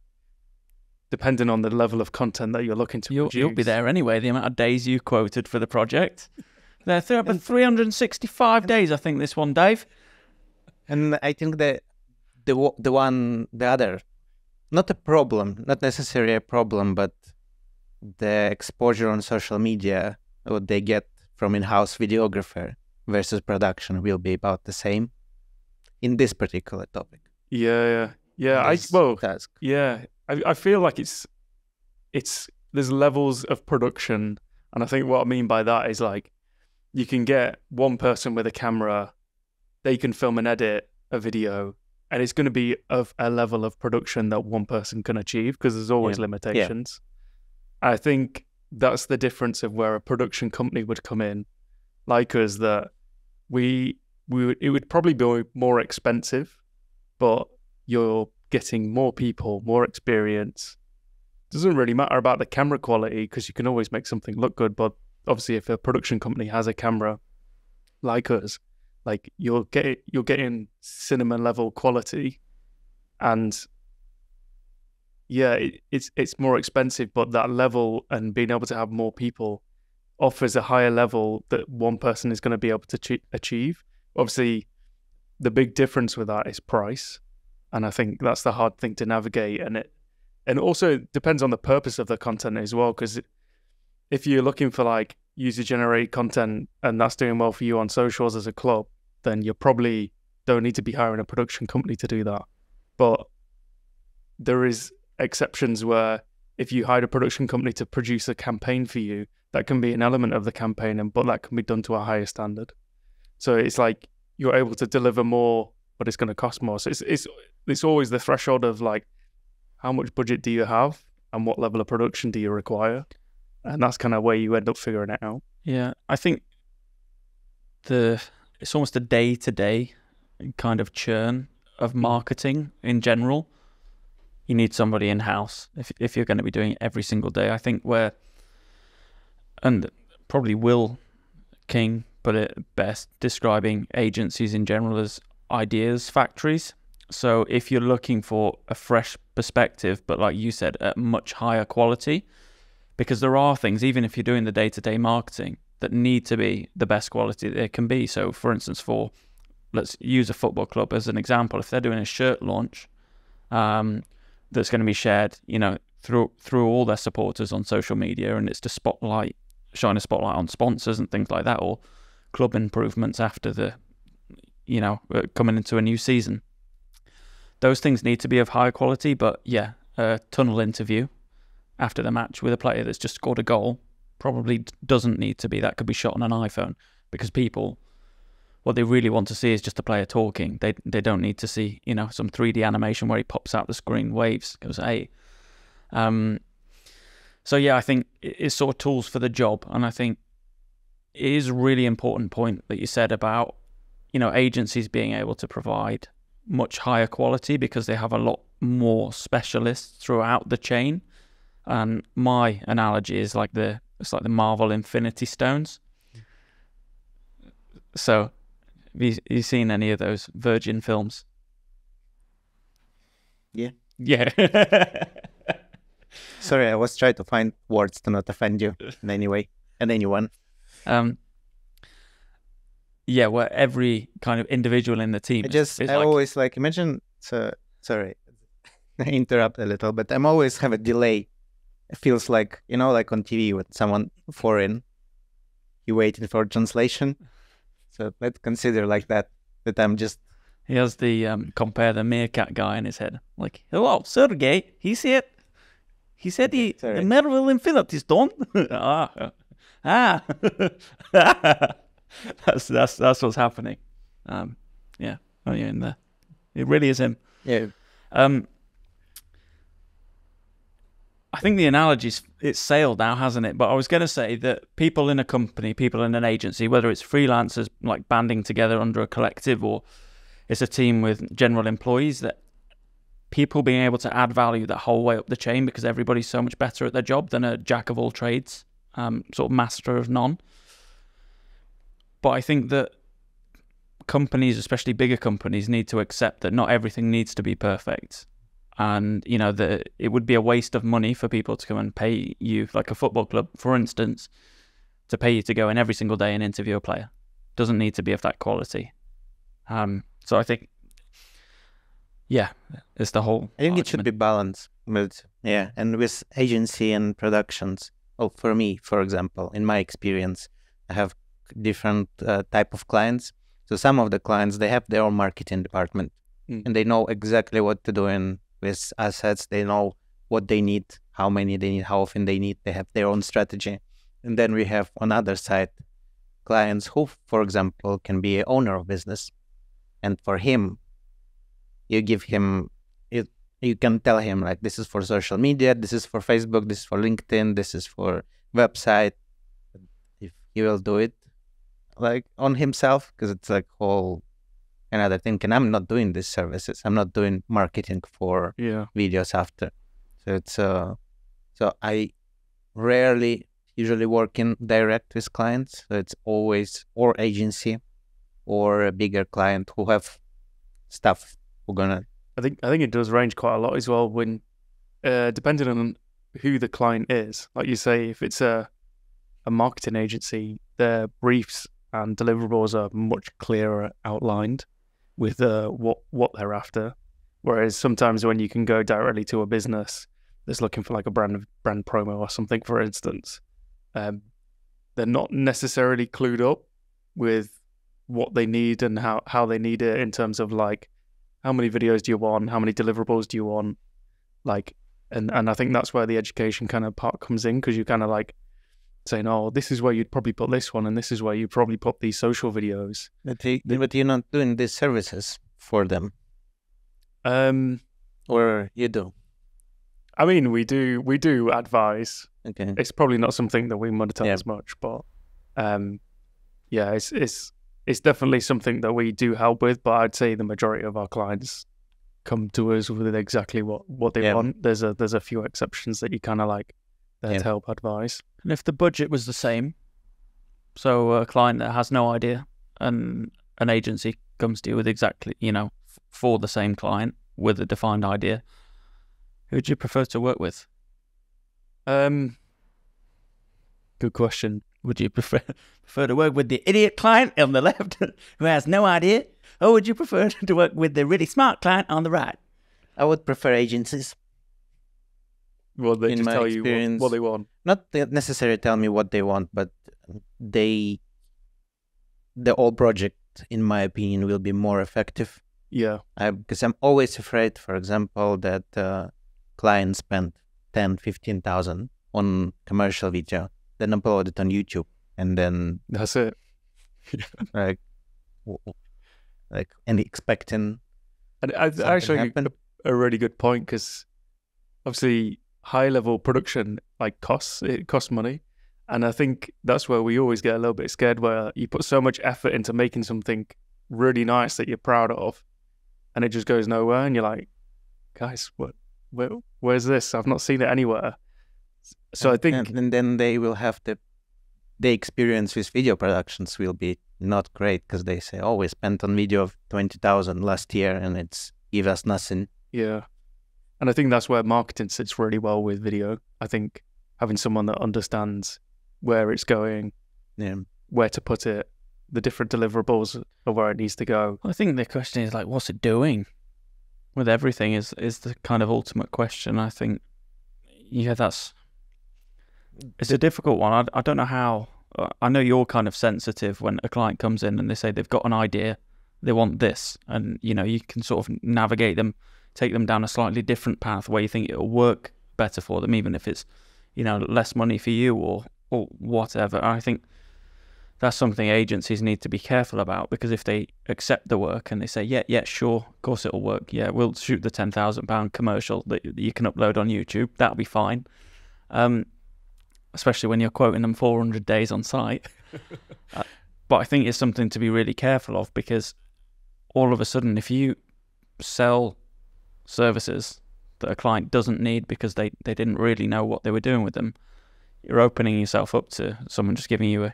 depending on the level of content that you're looking to produce. You'll be there anyway. The amount of days you quoted for the project. They're 365 days, I think, this one, Dave. And I think the other, not a problem, not necessarily a problem, but the exposure on social media, what they get from in-house videographer versus production will be about the same in this particular topic. Yeah. This task. Yeah, I feel like it's there's levels of production, and I think what I mean by that is like you can get one person with a camera, they can film and edit a video, and it's going to be of a level of production that one person can achieve because there's always limitations. I think that's the difference of where a production company would come in, like us, that it would probably be more expensive, but you're getting more people, more experience. Doesn't really matter about the camera quality because you can always make something look good, but obviously if a production company has a camera like us, like you're getting cinema level quality, and yeah, it's more expensive, but that level and being able to have more people offers a higher level that one person is going to be able to achieve. Obviously, the big difference with that is price, and I think that's the hard thing to navigate. And also it depends on the purpose of the content as well, because if you're looking for like user-generated content and that's doing well for you on socials as a club, then you probably don't need to be hiring a production company to do that. But there is exceptions where if you hire a production company to produce a campaign for you, that can be an element of the campaign, but that can be done to a higher standard. So it's like you're able to deliver more, but it's going to cost more. So it's always the threshold of like, how much budget do you have and what level of production do you require? And that's kind of where you end up figuring it out. Yeah, I think it's almost a day-to-day kind of churn of marketing in general. You need somebody in-house if you're going to be doing it every single day. I think and probably Will King put it best, describing agencies in general as ideas factories. So if you're looking for a fresh perspective, but like you said, at much higher quality, because there are things, even if you're doing the day-to-day marketing, that need to be the best quality they can be. So for instance, let's use a football club as an example. If they're doing a shirt launch that's going to be shared, through all their supporters on social media, and it's to shine a spotlight on sponsors and things like that, or club improvements after coming into a new season. Those things need to be of high quality, but yeah, a tunnel interview after the match with a player that's just scored a goal probably doesn't need to be. That could be shot on an iPhone, because people, what they really want to see is just a player talking. They don't need to see, some 3D animation where he pops out the screen, waves, goes, hey. So yeah, I think it's sort of tools for the job. And I think it is a really important point that you said about, agencies being able to provide much higher quality because they have a lot more specialists throughout the chain. And my analogy is it's like the Marvel Infinity Stones. So have you seen any of those Virgin films? Yeah. Sorry, I was trying to find words to not offend you in any way and anyone. Yeah, where every kind of individual in the team I always imagine. So sorry, I interrupt a little, but I'm always have a delay. It feels like like on TV with someone foreign, you waiting for translation. So let's consider like that I'm just. He has the compare the meerkat guy in his head. Like, hello, Sergey, he's here. He said the sorry. Marvel Infinity Stone. That's what's happening. Yeah. Oh yeah, in there. It really is him. Yeah. I think the analogy's it's sailed now, hasn't it? But I was going to say that people in a company, people in an agency, whether it's freelancers like banding together under a collective or it's a team with general employees, that people being able to add value that whole way up the chain because everybody's so much better at their job than a jack of all trades, sort of master of none. But I think that companies, especially bigger companies, need to accept that not everything needs to be perfect. And, you know, that it would be a waste of money for people to come and pay you, like a football club, for instance, to pay you to go in every single day and interview a player. Doesn't need to be of that quality. So I think, yeah, it's the whole I think it should be balanced. But yeah, and with agency and productions. Oh, for me, for example, in my experience, I have different type of clients. So some of the clients, they have their own marketing department and they know exactly what to do in with assets. They know what they need, how many they need, how often they need. They have their own strategy. And then we have on the other side clients who, for example, can be an owner of business. And for him, you give him, you can tell him like, this is for social media, this is for Facebook, this is for LinkedIn, this is for website. If he will do it like on himself, because it's like whole another thing. And I'm not doing these services. I'm not doing marketing for videos after. So it's so I rarely usually work in direct with clients. So it's always or agency or a bigger client who have stuff we're gonna. I think it does range quite a lot as well when depending on who the client is. Like you say, if it's a marketing agency, their briefs and deliverables are much clearer outlined with what they're after. Whereas sometimes when you can go directly to a business that's looking for like a brand promo or something, for instance, they're not necessarily clued up with what they need and how they need it in terms of like, how many videos do you want? How many deliverables do you want? Like, and I think that's where the education kind of part comes in, because you kind of like saying, oh, this is where you'd probably put this one, and this is where you probably put these social videos. But you're not doing these services for them. Or you do? I mean, we do advise. Okay. It's probably not something that we monetize much, but yeah, it's definitely something that we do help with. But I'd say the majority of our clients come to us with exactly what they want. There's a few exceptions that you kind of like there to help advise. And if the budget was the same, so a client that has no idea and an agency comes to you with exactly, you know, for the same client with a defined idea, who would you prefer to work with? Good question. Would you prefer to work with the idiot client on the left who has no idea? Or would you prefer to work with the really smart client on the right? I would prefer agencies. Well, they just tell you what they want. Not necessarily tell me what they want, but the whole project, in my opinion, will be more effective. Yeah. Because I'm always afraid, for example, that clients spend 10,000, 15,000 on commercial video, then upload it on YouTube, and then that's it. and expecting. And actually a really good point, because obviously high level production it costs money, and I think that's where we always get a little bit scared, where you put so much effort into making something really nice that you're proud of, and it just goes nowhere, and you're like, guys, where's this? I've not seen it anywhere. So I think, and then they will have the experience with video productions will be not great, because they say, oh, we spent on video of 20,000 last year and it's give us nothing. Yeah. And I think that's where marketing sits really well with video. I think having someone that understands where it's going, where to put it, the different deliverables of where it needs to go. I think the question is like, what's it doing with everything is the kind of ultimate question. I think, it's a difficult one. I don't know how. I know you're kind of sensitive when a client comes in and they say they've got an idea, they want this, and you know you can sort of navigate them, take them down a slightly different path where you think it'll work better for them, even if it's, you know, less money for you or whatever. I think that's something agencies need to be careful about, because if they accept the work and they say, yeah, sure, of course it'll work. Yeah, we'll shoot the £10,000 commercial that you can upload on YouTube. That'll be fine. Especially when you're quoting them 400 days on site. But I think it's something to be really careful of, because all of a sudden, if you sell services that a client doesn't need because they didn't really know what they were doing with them, you're opening yourself up to someone just giving you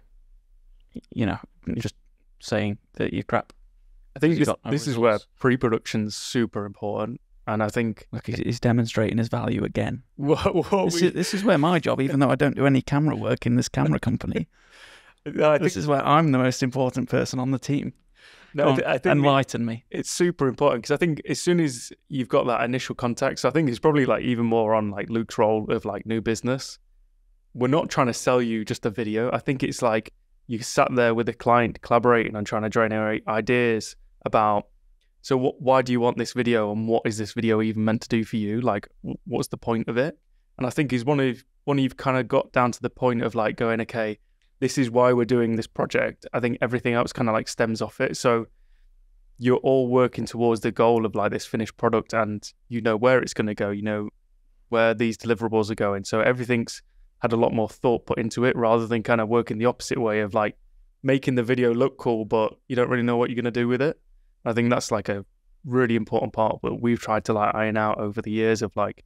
just saying that you're crap. I think this is where pre-production's super important. And I think... Look, he's demonstrating his value again. This is where my job, even though I don't do any camera work in this camera company, this is where I'm the most important person on the team. No, I think enlighten me. It's super important, because I think as soon as you've got that initial contact, so I think it's probably like even more on like Luke's role of like new business. We're not trying to sell you just a video. I think it's like you sat there with a client collaborating on trying to generate ideas about, so why do you want this video, and what is this video even meant to do for you? Like, what's the point of it? And I think is one of you've kind of got down to the point of like going, okay, this is why we're doing this project. I think everything else kind of like stems off it. So you're all working towards the goal of like this finished product, and you know where it's going to go, you know where these deliverables are going. So everything's had a lot more thought put into it, rather than kind of working the opposite way of like making the video look cool, but you don't really know what you're going to do with it. I think that's like a really important part that we've tried to like iron out over the years of like,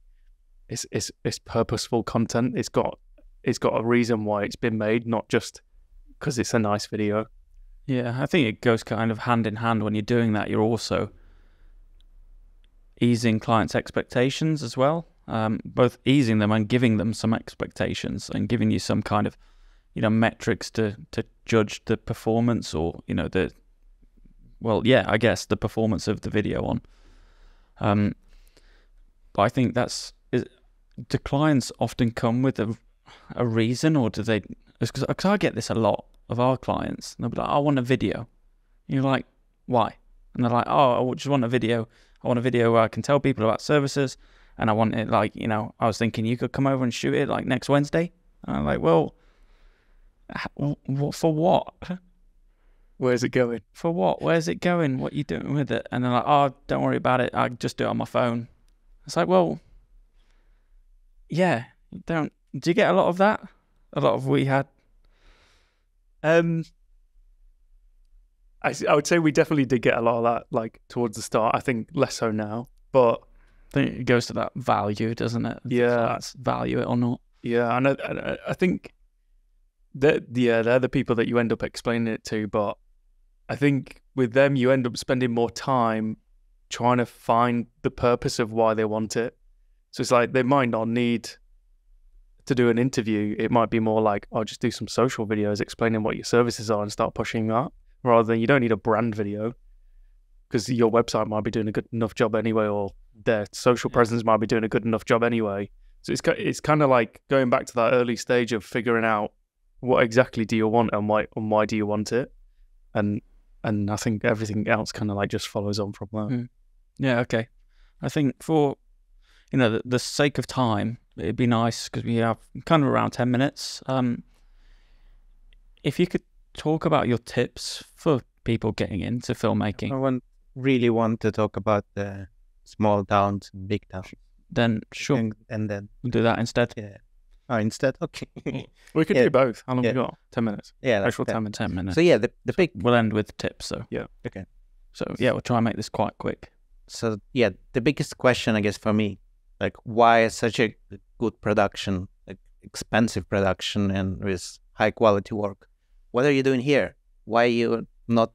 it's purposeful content. It's got a reason why it's been made, not just because it's a nice video. Yeah, I think it goes kind of hand in hand. When you're doing that, you're also easing clients' expectations as well. Both easing them and giving them some expectations, and giving you some kind of, you know, metrics to judge the performance, or, you know, I guess the performance of the video on. But I think do clients often come with a reason, or do they? Because I get this a lot of our clients. They'll be like, I want a video. And you're like, why? And they're like, oh, I just want a video. I want a video where I can tell people about services, and I want it like, you know, I was thinking you could come over and shoot it like next Wednesday. And I'm like, well, for what? Where's it going? For what? Where's it going? What are you doing with it? And they're like, oh, don't worry about it. I just do it on my phone. It's like, well, yeah, do you get a lot of that? A lot of we had? I would say we definitely did get a lot of that, like towards the start. I think less so now, but I think it goes to that value, doesn't it? Yeah, that's value it or not. Yeah, and I think they're the people that you end up explaining it to, but I think with them you end up spending more time trying to find the purpose of why they want it. So it's like they might not need to do an interview. It might be more like, oh, just do some social videos explaining what your services are and start pushing that, rather than you don't need a brand video, because your website might be doing a good enough job anyway, or their social presence might be doing a good enough job anyway. So it's kind of like going back to that early stage of figuring out what exactly do you want, and why do you want it, and I think everything else kind of like just follows on from that. Yeah, okay. I think for, you know, the sake of time, it'd be nice, because we have kind of around 10 minutes. If you could talk about your tips for people getting into filmmaking. I really want to talk about the small towns and big towns. Then sure. And then we'll do that instead. Yeah. Oh, instead? Okay. We could do both. How long have we got? 10 minutes. Yeah. Actual 10 minutes. 10 minutes. So yeah, the big... We'll end with tips, so. Yeah. Okay. So yeah, we'll try and make this quite quick. So yeah, the biggest question, I guess, for me, like, why is such a good production, like expensive production and with high quality work? What are you doing here? Why are you not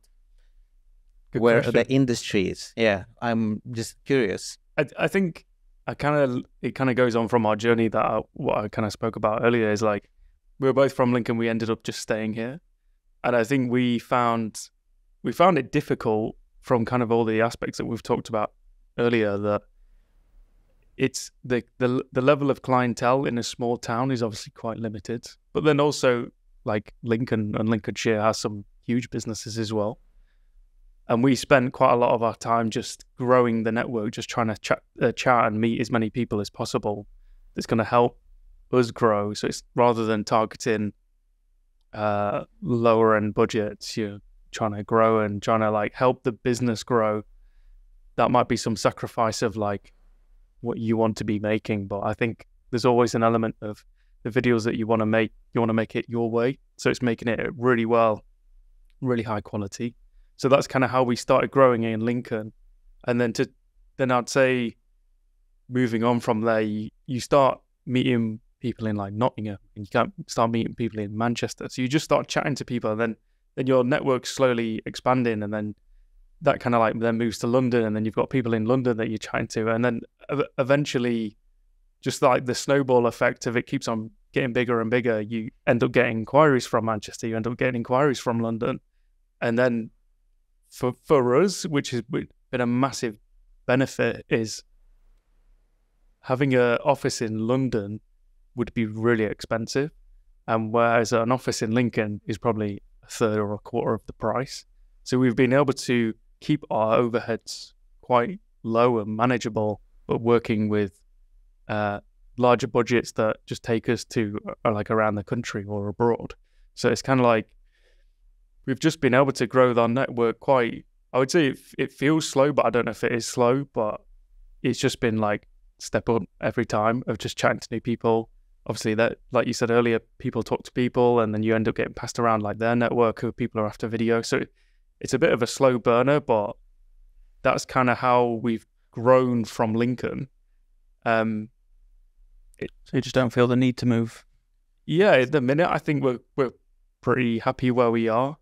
Good where question. the industry is? Yeah, I'm just curious. I think it kind of goes on from our journey that what I kind of spoke about earlier is like, we were both from Lincoln. We ended up just staying here. And I think we found it difficult from kind of all the aspects that we've talked about earlier, that it's the level of clientele in a small town is obviously quite limited. But then also, like, Lincoln and Lincolnshire has some huge businesses as well. And we spent quite a lot of our time just growing the network, just trying to chat and meet as many people as possible. that's going to help us grow. So it's rather than targeting lower end budgets, you're trying to grow and trying to like help the business grow. That might be some sacrifice of like what you want to be making, but I think there's always an element of the videos that you want to make it your way. So it's making it really well, really high quality. So that's kind of how we started growing in Lincoln. And then I'd say moving on from there, you start meeting people in like Nottingham, and you can't start meeting people in Manchester. So you just start chatting to people, and then your network's slowly expanding, and then that kind of like then moves to London, and then you've got people in London that you're chatting to, and then eventually just like the snowball effect of it keeps on getting bigger and bigger. You end up getting inquiries from Manchester, you end up getting inquiries from London. And then for us, which has been a massive benefit, is having an office in London would be really expensive. And whereas an office in Lincoln is probably a third or a quarter of the price. So we've been able to keep our overheads quite low and manageable, but working with larger budgets that just take us to like around the country or abroad. So it's kind of like we've just been able to grow our network quite, I would say it feels slow, but I don't know if it is slow, but it's just been like step up every time of just chatting to new people. Obviously that, like you said earlier, people talk to people and then you end up getting passed around like their network of people are after video. So it's a bit of a slow burner, but that's kind of how we've grown from Lincoln. So you just don't feel the need to move? Yeah, at the minute, I think we're pretty happy where we are.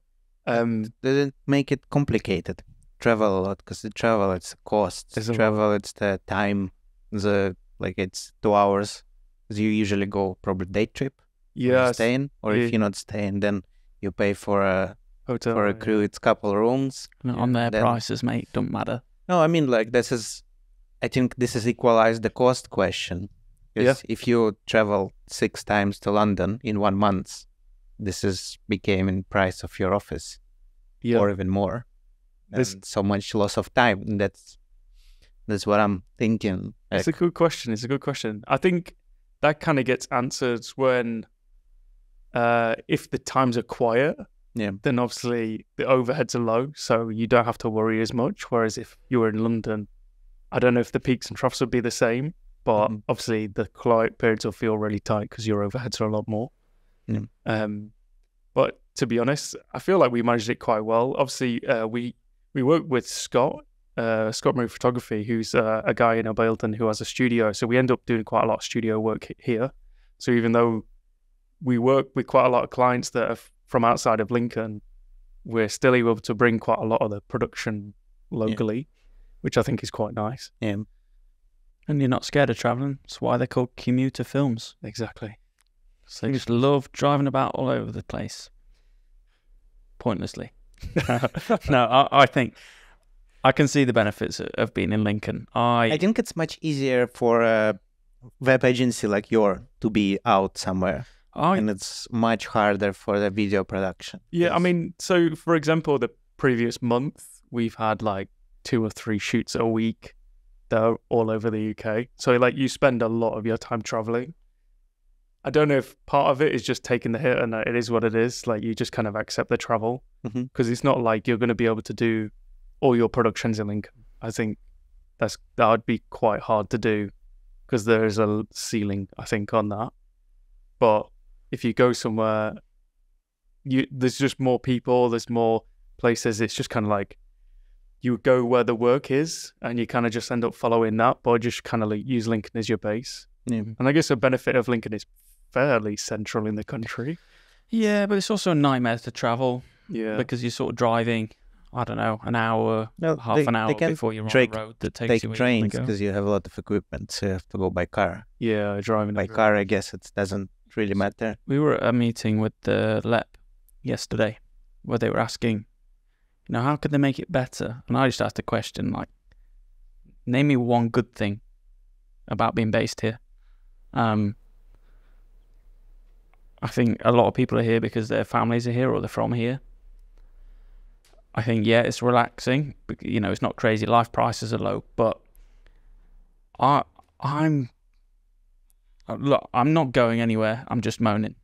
Didn't make it complicated. Travel a lot, because the travel, it's the cost. It's the time. It's 2 hours. Because you usually go probably day trip. Yeah, staying, or if you're not staying, then you pay for a hotel for a crew. It's couple rooms on their prices, mate. Don't matter. No, I mean like I think this is equalized the cost question. Because if you travel 6 times to London in 1 month, this became in price of your office, or even more. There's so much loss of time. That's what I'm thinking. It's a good question. I think that kind of gets answered when, if the times are quiet, then obviously the overheads are low, so you don't have to worry as much. Whereas if you were in London, I don't know if the peaks and troughs would be the same, but obviously the quiet periods will feel really tight because your overheads are a lot more. But to be honest, I feel like we managed it quite well. Obviously, we work with Scott Marine Photography, who's a guy in Obeilton who has a studio. So we end up doing quite a lot of studio work here. So even though we work with quite a lot of clients that are from outside of Lincoln, we're still able to bring quite a lot of the production locally, which I think is quite nice. Yeah. And you're not scared of travelling. That's why they're called commuter films. Exactly. So they just love driving about all over the place. Pointlessly. No, I think I can see the benefits of being in Lincoln. I think it's much easier for a web agency like yours to be out somewhere. And it's much harder for the video production. Yeah, I mean, so for example, the previous month, we've had like 2 or 3 shoots a week that are all over the UK. So like you spend a lot of your time traveling. I don't know if part of it is just taking the hit and it is what it is. Like you just kind of accept the travel because it's not like you're going to be able to do all your productions in Lincoln. I think that would be quite hard to do because there is a ceiling, I think, on that. But if you go somewhere, there's just more people, there's more places. It's just kind of like you go where the work is and you kind of just end up following that, but just kind of like use Lincoln as your base. Yeah. And I guess a benefit of Lincoln is fairly central in the country. Yeah, but it's also a nightmare to travel. Yeah. Because you're sort of driving, I don't know, an hour, half an hour before you're on the road that takes you take trains because you have a lot of equipment, so you have to go by car. Yeah, driving by car, I guess it doesn't really matter. We were at a meeting with the LEP yesterday where they were asking, how could they make it better? And I just asked a question like, name me one good thing about being based here. I think a lot of people are here because their families are here or they're from here. I think, it's relaxing. It's not crazy. Life prices are low, but I'm Look, I'm not going anywhere. I'm just moaning.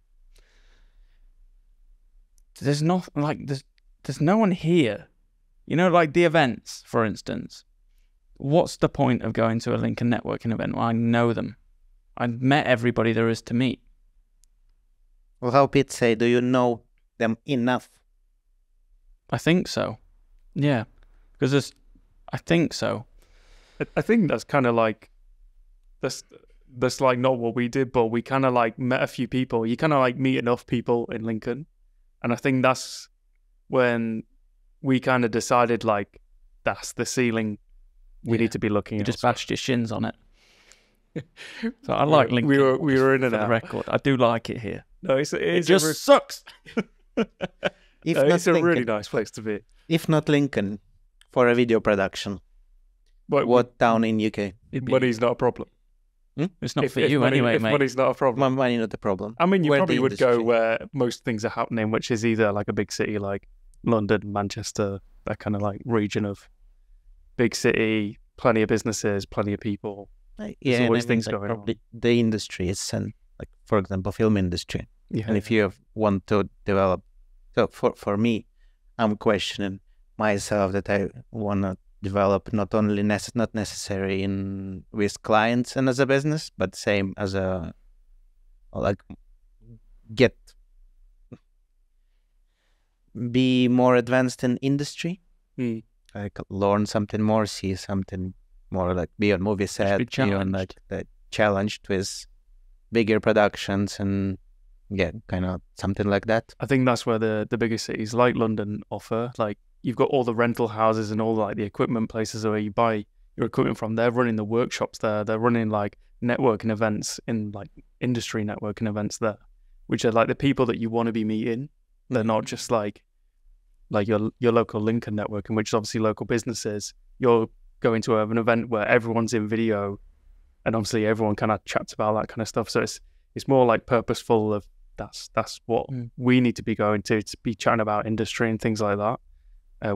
There's no one here. You know, like the events, for instance. What's the point of going to a Lincoln networking event? Well, I know them. I've met everybody there is to meet. Well, how Pete say, do you know them enough? I think so. Yeah, because I think so. I think that's kind of like that's like not what we did, but we kind of like met a few people. You kind of like meet enough people in Lincoln, and I think that's when we kind of decided like that's the ceiling we need to be looking You at. just bashed your shins on it. So I like Lincoln. We were in and for out. the record. I do like it here. No, it just sucks. It's a really nice place to be. If not Lincoln, for a video production, But what town in UK? money's not a problem. It's not for you anyway, if mate. money's not a problem. Money not a problem. I mean, you Where probably the would go industry? where most things are happening, which is either like a big city like London, Manchester, that kind of like region of big city, plenty of businesses, plenty of people. Yeah, always and I mean, things like, going on. probably the industry is, like for example, film industry. Yeah. And if you want to develop, so for me, I'm questioning myself that I want to develop not only not necessary in with clients and as a business, but same as a like be more advanced in industry, like learn something more, see something more, like be on movie set, be on like challenged with bigger productions and kind of something like that. I think that's where the bigger cities like London offer. Like you've got all the rental houses and all like the equipment places where you buy your equipment from. They're running the workshops there. They're running like networking events in like industry networking events there, which are like the people that you want to be meeting. They're not just like your local Lincoln networking, which is obviously local businesses. You're going to an event where everyone's in video, and obviously everyone kind of chats about that kind of stuff. So it's more like purposeful of that's what we need to be going to be chatting about industry and things like that,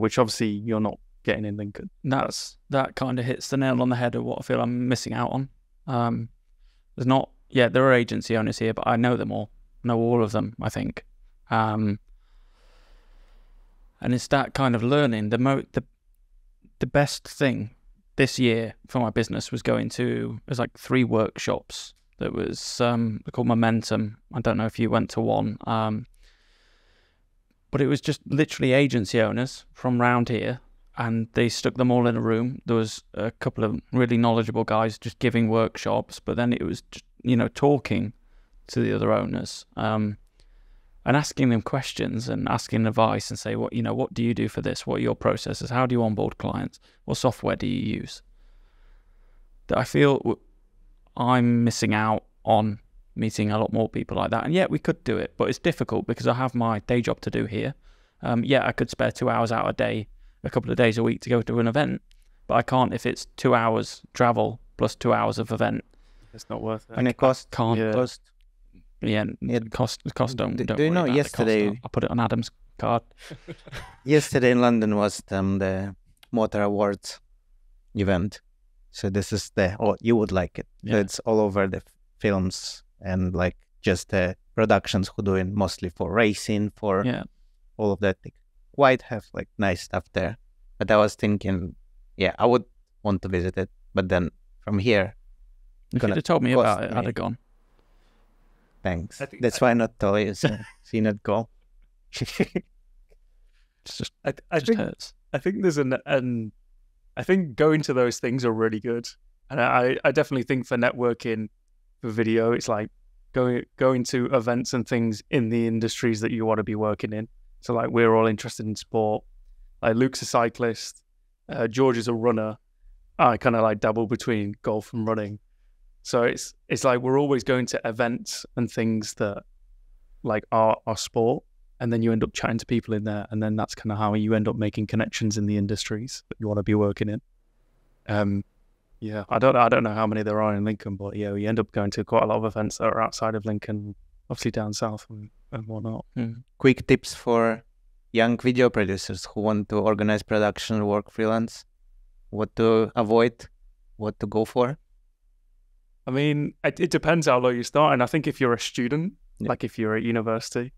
which obviously you're not getting in Lincoln. That kind of hits the nail on the head of what I feel I'm missing out on. There are agency owners here, but I know them all, know all of them, I think. And it's that kind of learning. The best thing this year for my business was there's like 3 workshops. That was they're called Momentum. I don't know if you went to one, but it was just literally agency owners from round here, and they stuck them all in a room. There was a couple of really knowledgeable guys just giving workshops, but then it was just, talking to the other owners and asking them questions and asking advice and say, what do you do for this? What are your processes? How do you onboard clients? What software do you use? That I feel I'm missing out on meeting a lot more people like that. And yeah, we could do it, but it's difficult because I have my day job to do here. I could spare 2 hours out a day, a couple of days a week to go to an event, but I can't if it's 2 hours travel plus 2 hours of event. It's not worth it. And it cost. Yeah, cost don't do you know yesterday I'll put it on Adam's card. Yesterday in London was the Motor Awards event. So this is you would like it. Yeah. So it's all over the films and like just the productions who doing mostly for racing, for all of that. They quite have like nice stuff there. But I was thinking, I would want to visit it. But then from here, if you'd have told me about it, I'd have gone. Thanks. That's why I not tell you. So you not go. It's just I just think hurts. I think there's I think going to those things are really good, and I definitely think for networking, for video, it's like going to events and things in the industries that you want to be working in. So like we're all interested in sport. Like Luke's a cyclist, George is a runner. I kind of like dabble between golf and running. So it's like we're always going to events and things that like are sport. And then you end up chatting to people in there, and then that's kind of how you end up making connections in the industries that you want to be working in. I don't know how many there are in Lincoln, but you end up going to quite a lot of events that are outside of Lincoln, obviously down south and whatnot. Quick tips for young video producers who want to organize production, work freelance, what to avoid, what to go for. I mean, it depends how low you start. And I think if you're a student, Yeah. like if you're at university,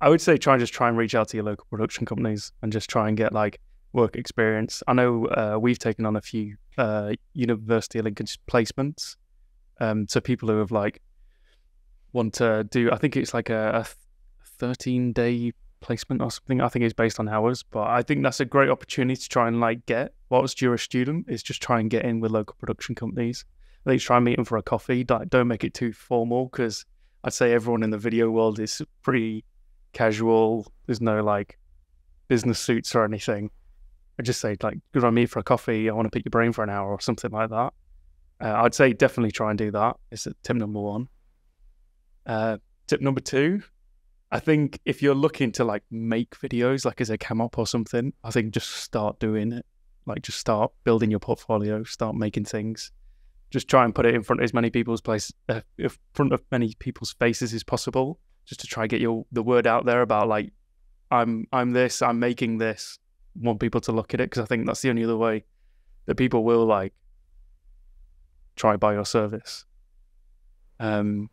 I would say try and reach out to your local production companies and just try and get like work experience. I know we've taken on a few university linkage placements. So people who have like want to do, I think it's like a 13-day placement or something. I think it's based on hours, but I think that's a great opportunity to try and like get, whilst you're a student, is just try and get in with local production companies. At least try and meet them for a coffee. Don't make it too formal, because I'd say everyone in the video world is pretty casual. There's no like business suits or anything. I just say like, could I meet for a coffee? I want to pick your brain for an hour or something like that. I'd say definitely try and do that. It's tip number one. Tip number two, I think if you're looking to like make videos, like as a cam op or something, I think just start doing it. Like just start building your portfolio, start making things. Just try and put it in front of as many people's in front of many people's faces as possible, just to try and get the word out there about like, I'm this, I'm making this. Want people to look at it, because I think that's the only other way that people will like try buy your service. Number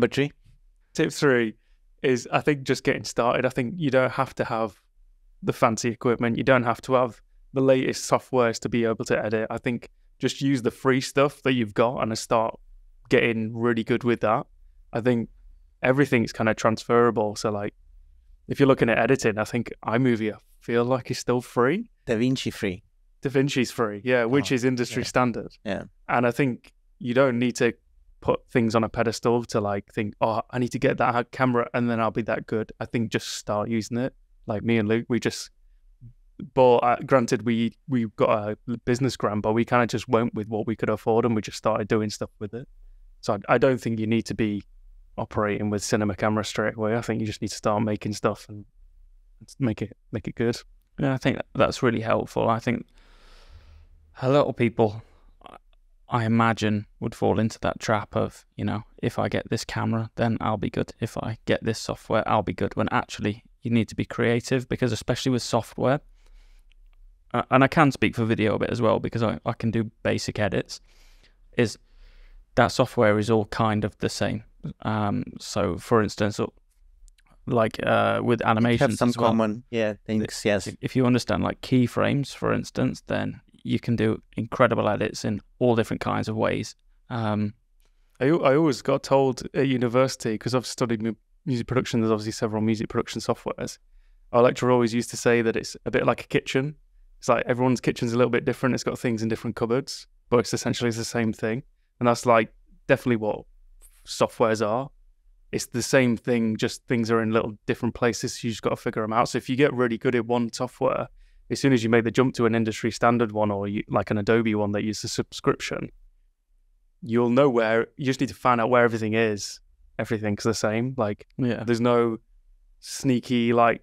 3. Tip 3 is, I think, just getting started. I think you don't have to have the fancy equipment. You don't have to have the latest softwares to be able to edit. I think just use the free stuff that you've got and start getting really good with that. I think everything's kind of transferable. So like, if you're looking at editing, I think iMovie, I feel like is still free. DaVinci free. DaVinci's free, yeah, which is industry standard. Yeah. And I think you don't need to put things on a pedestal to like think, oh, I need to get that camera and then I'll be that good. I think just start using it. Like me and Luke, we just bought, granted we got a business grant, but we kind of just went with what we could afford and we just started doing stuff with it. So I don't think you need to be operating with cinema cameras straight away. I think you just need to start making stuff and make it good. Yeah, I think that's really helpful. I think a lot of people, I imagine, would fall into that trap of, you know, if I get this camera, then I'll be good. If I get this software, I'll be good. When actually you need to be creative, because especially with software, and I can speak for video a bit as well, because I can do basic edits, is that software is all kind of the same. So for instance, like with animations, Have some as well, common things. Yes. if you understand like keyframes, for instance, then you can do incredible edits in all different kinds of ways. I always got told at university, because I've studied music production, there's obviously several music production softwares. Our lecturer always used to say that it's a bit like a kitchen. It's like everyone's kitchen's a little bit different. It's got things in different cupboards, but it's essentially the same thing. And that's like definitely what softwares are. It's the same thing, just things are in little different places. So you just got to figure them out. So if you get really good at one software, as soon as you make the jump to an industry standard one, or like an Adobe one that uses a subscription, you'll know where. You just need to find out where everything is. Everything's the same. Like, there's no sneaky like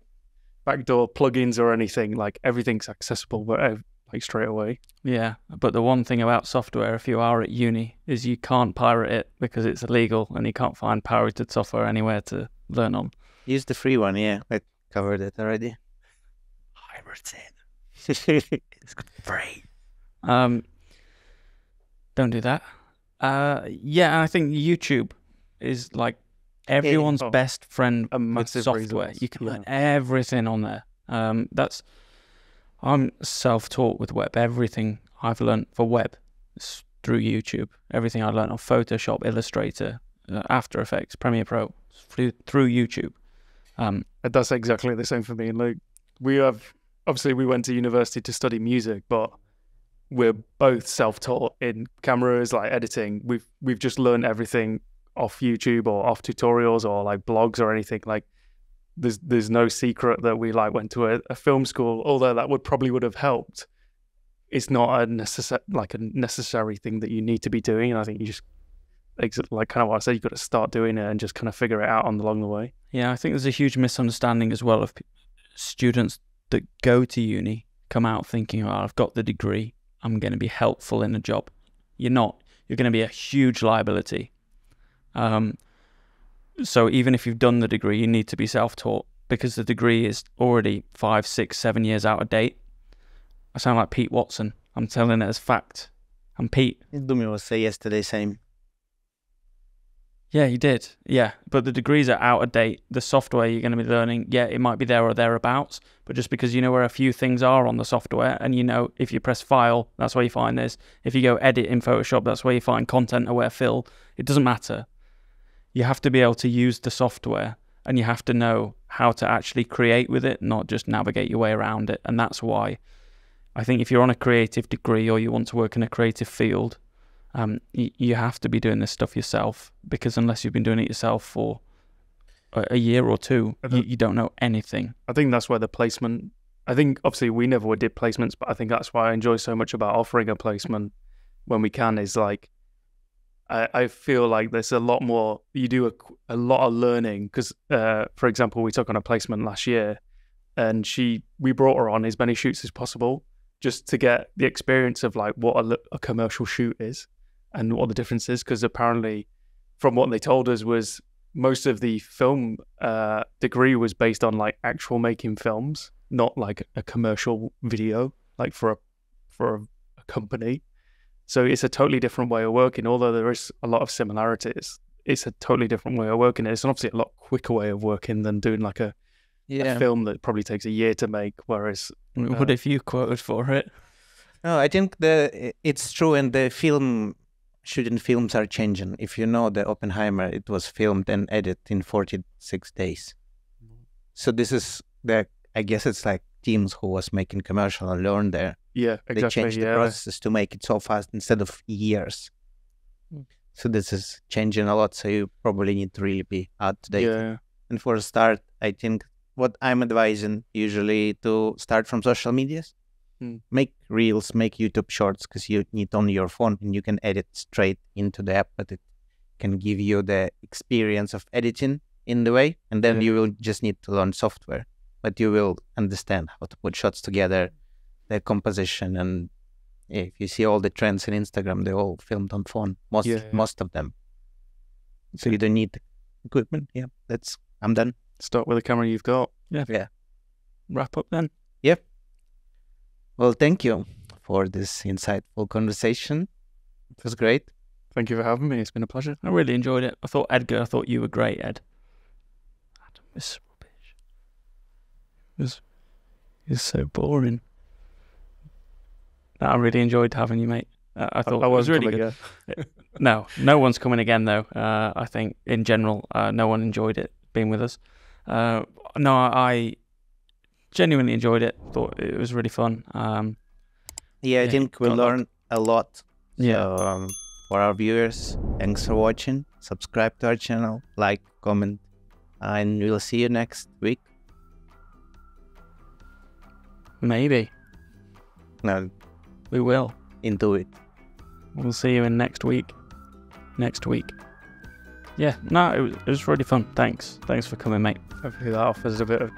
backdoor plugins or anything. Like everything's accessible like straight away. Yeah, but the one thing about software, if you are at uni, is you can't pirate it because it's illegal, and you can't find pirated software anywhere to learn on. Use the free one. Yeah, I covered it already. 100%. It's free. Don't do that. Yeah, I think YouTube is like everyone's best friend with software. Resource. You can learn everything on there. I'm self-taught with web. Everything I've learned for web is through YouTube. Everything I learned on Photoshop, Illustrator, After Effects, Premiere Pro, through YouTube. That's exactly the same for me and Luke. Obviously we went to university to study music, but we're both self-taught in cameras, like editing. We've just learned everything off YouTube or off tutorials or like blogs or anything. Like there's no secret that we like went to a film school, although that would have helped. It's not a necessary thing that you need to be doing. And I think you just, like kind of what I said, you've got to start doing it and just kind of figure it out along the way. Yeah, I think there's a huge misunderstanding as well of students that go to uni, come out thinking, oh, I've got the degree, I'm going to be helpful in a job. You're not. You're going to be a huge liability. So even if you've done the degree, you need to be self-taught, because the degree is already 5, 6, 7 years out of date. I sound like Pete Watson. I'm telling it as fact. And Pete, Dumi was say yesterday same. yeah, he did. Yeah, but the degrees are out of date. The software you're going to be learning, yeah, it might be there or thereabouts, but just because you know where a few things are on the software, and you know if you press file, that's where you find this. If you go edit in Photoshop, that's where you find content-aware fill. It doesn't matter. You have to be able to use the software, and you have to know how to actually create with it, not just navigate your way around it. And that's why I think if you're on a creative degree or you want to work in a creative field, you have to be doing this stuff yourself, because unless you've been doing it yourself for a year or two, you don't know anything. I think that's where the placement, I think obviously we never did placements, but I think that's why I enjoy so much about offering a placement when we can, is like, I feel like there's a lot more, you do a lot of learning, because for example, we took on a placement last year, and we brought her on as many shoots as possible just to get the experience of like what a commercial shoot is and what the difference is, because apparently from what they told us was most of the film degree was based on like actual making films, not like a commercial video like for a company. So it's a totally different way of working, although there is a lot of similarities. It's a totally different way of working. It's obviously a lot quicker way of working than doing like a film that probably takes a year to make, whereas What if you quoted for it? No, I think it's true, and the shooting films are changing. If you know the Oppenheimer, it was filmed and edited in 46 days. So this is I guess it's like teams who was making commercial and learned there. Yeah, exactly. They changed the process to make it so fast instead of years. So this is changing a lot. So you probably need to really be up to date. Yeah. And for a start, I think what I'm advising usually to start from social medias. Make reels, make YouTube shorts, because you need only your phone and you can edit straight into the app, but it can give you the experience of editing in the way, and then you will just need to learn software, but you will understand how to put shots together, the composition, and if you see all the trends in Instagram, they're all filmed on phone, most of them. So you don't need equipment. Yeah, I'm done. Start with the camera you've got. Yeah. Wrap up then. Yep. Well, thank you for this insightful conversation. It was great. Thank you for having me. It's been a pleasure. I really enjoyed it. I thought you were great, Ed. Adam is rubbish. It's so boring. I really enjoyed having you, mate. I thought it was really good. No one's coming again, though. I think in general, no one enjoyed it being with us. I genuinely enjoyed it. Thought it was really fun. I think we learned a lot. Yeah. So, for our viewers, thanks for watching. Subscribe to our channel, like, comment, and we'll see you next week. Maybe. No, we will. Into it. We'll see you in next week. Yeah, no, it was really fun. Thanks for coming, mate. Hopefully that offers a bit of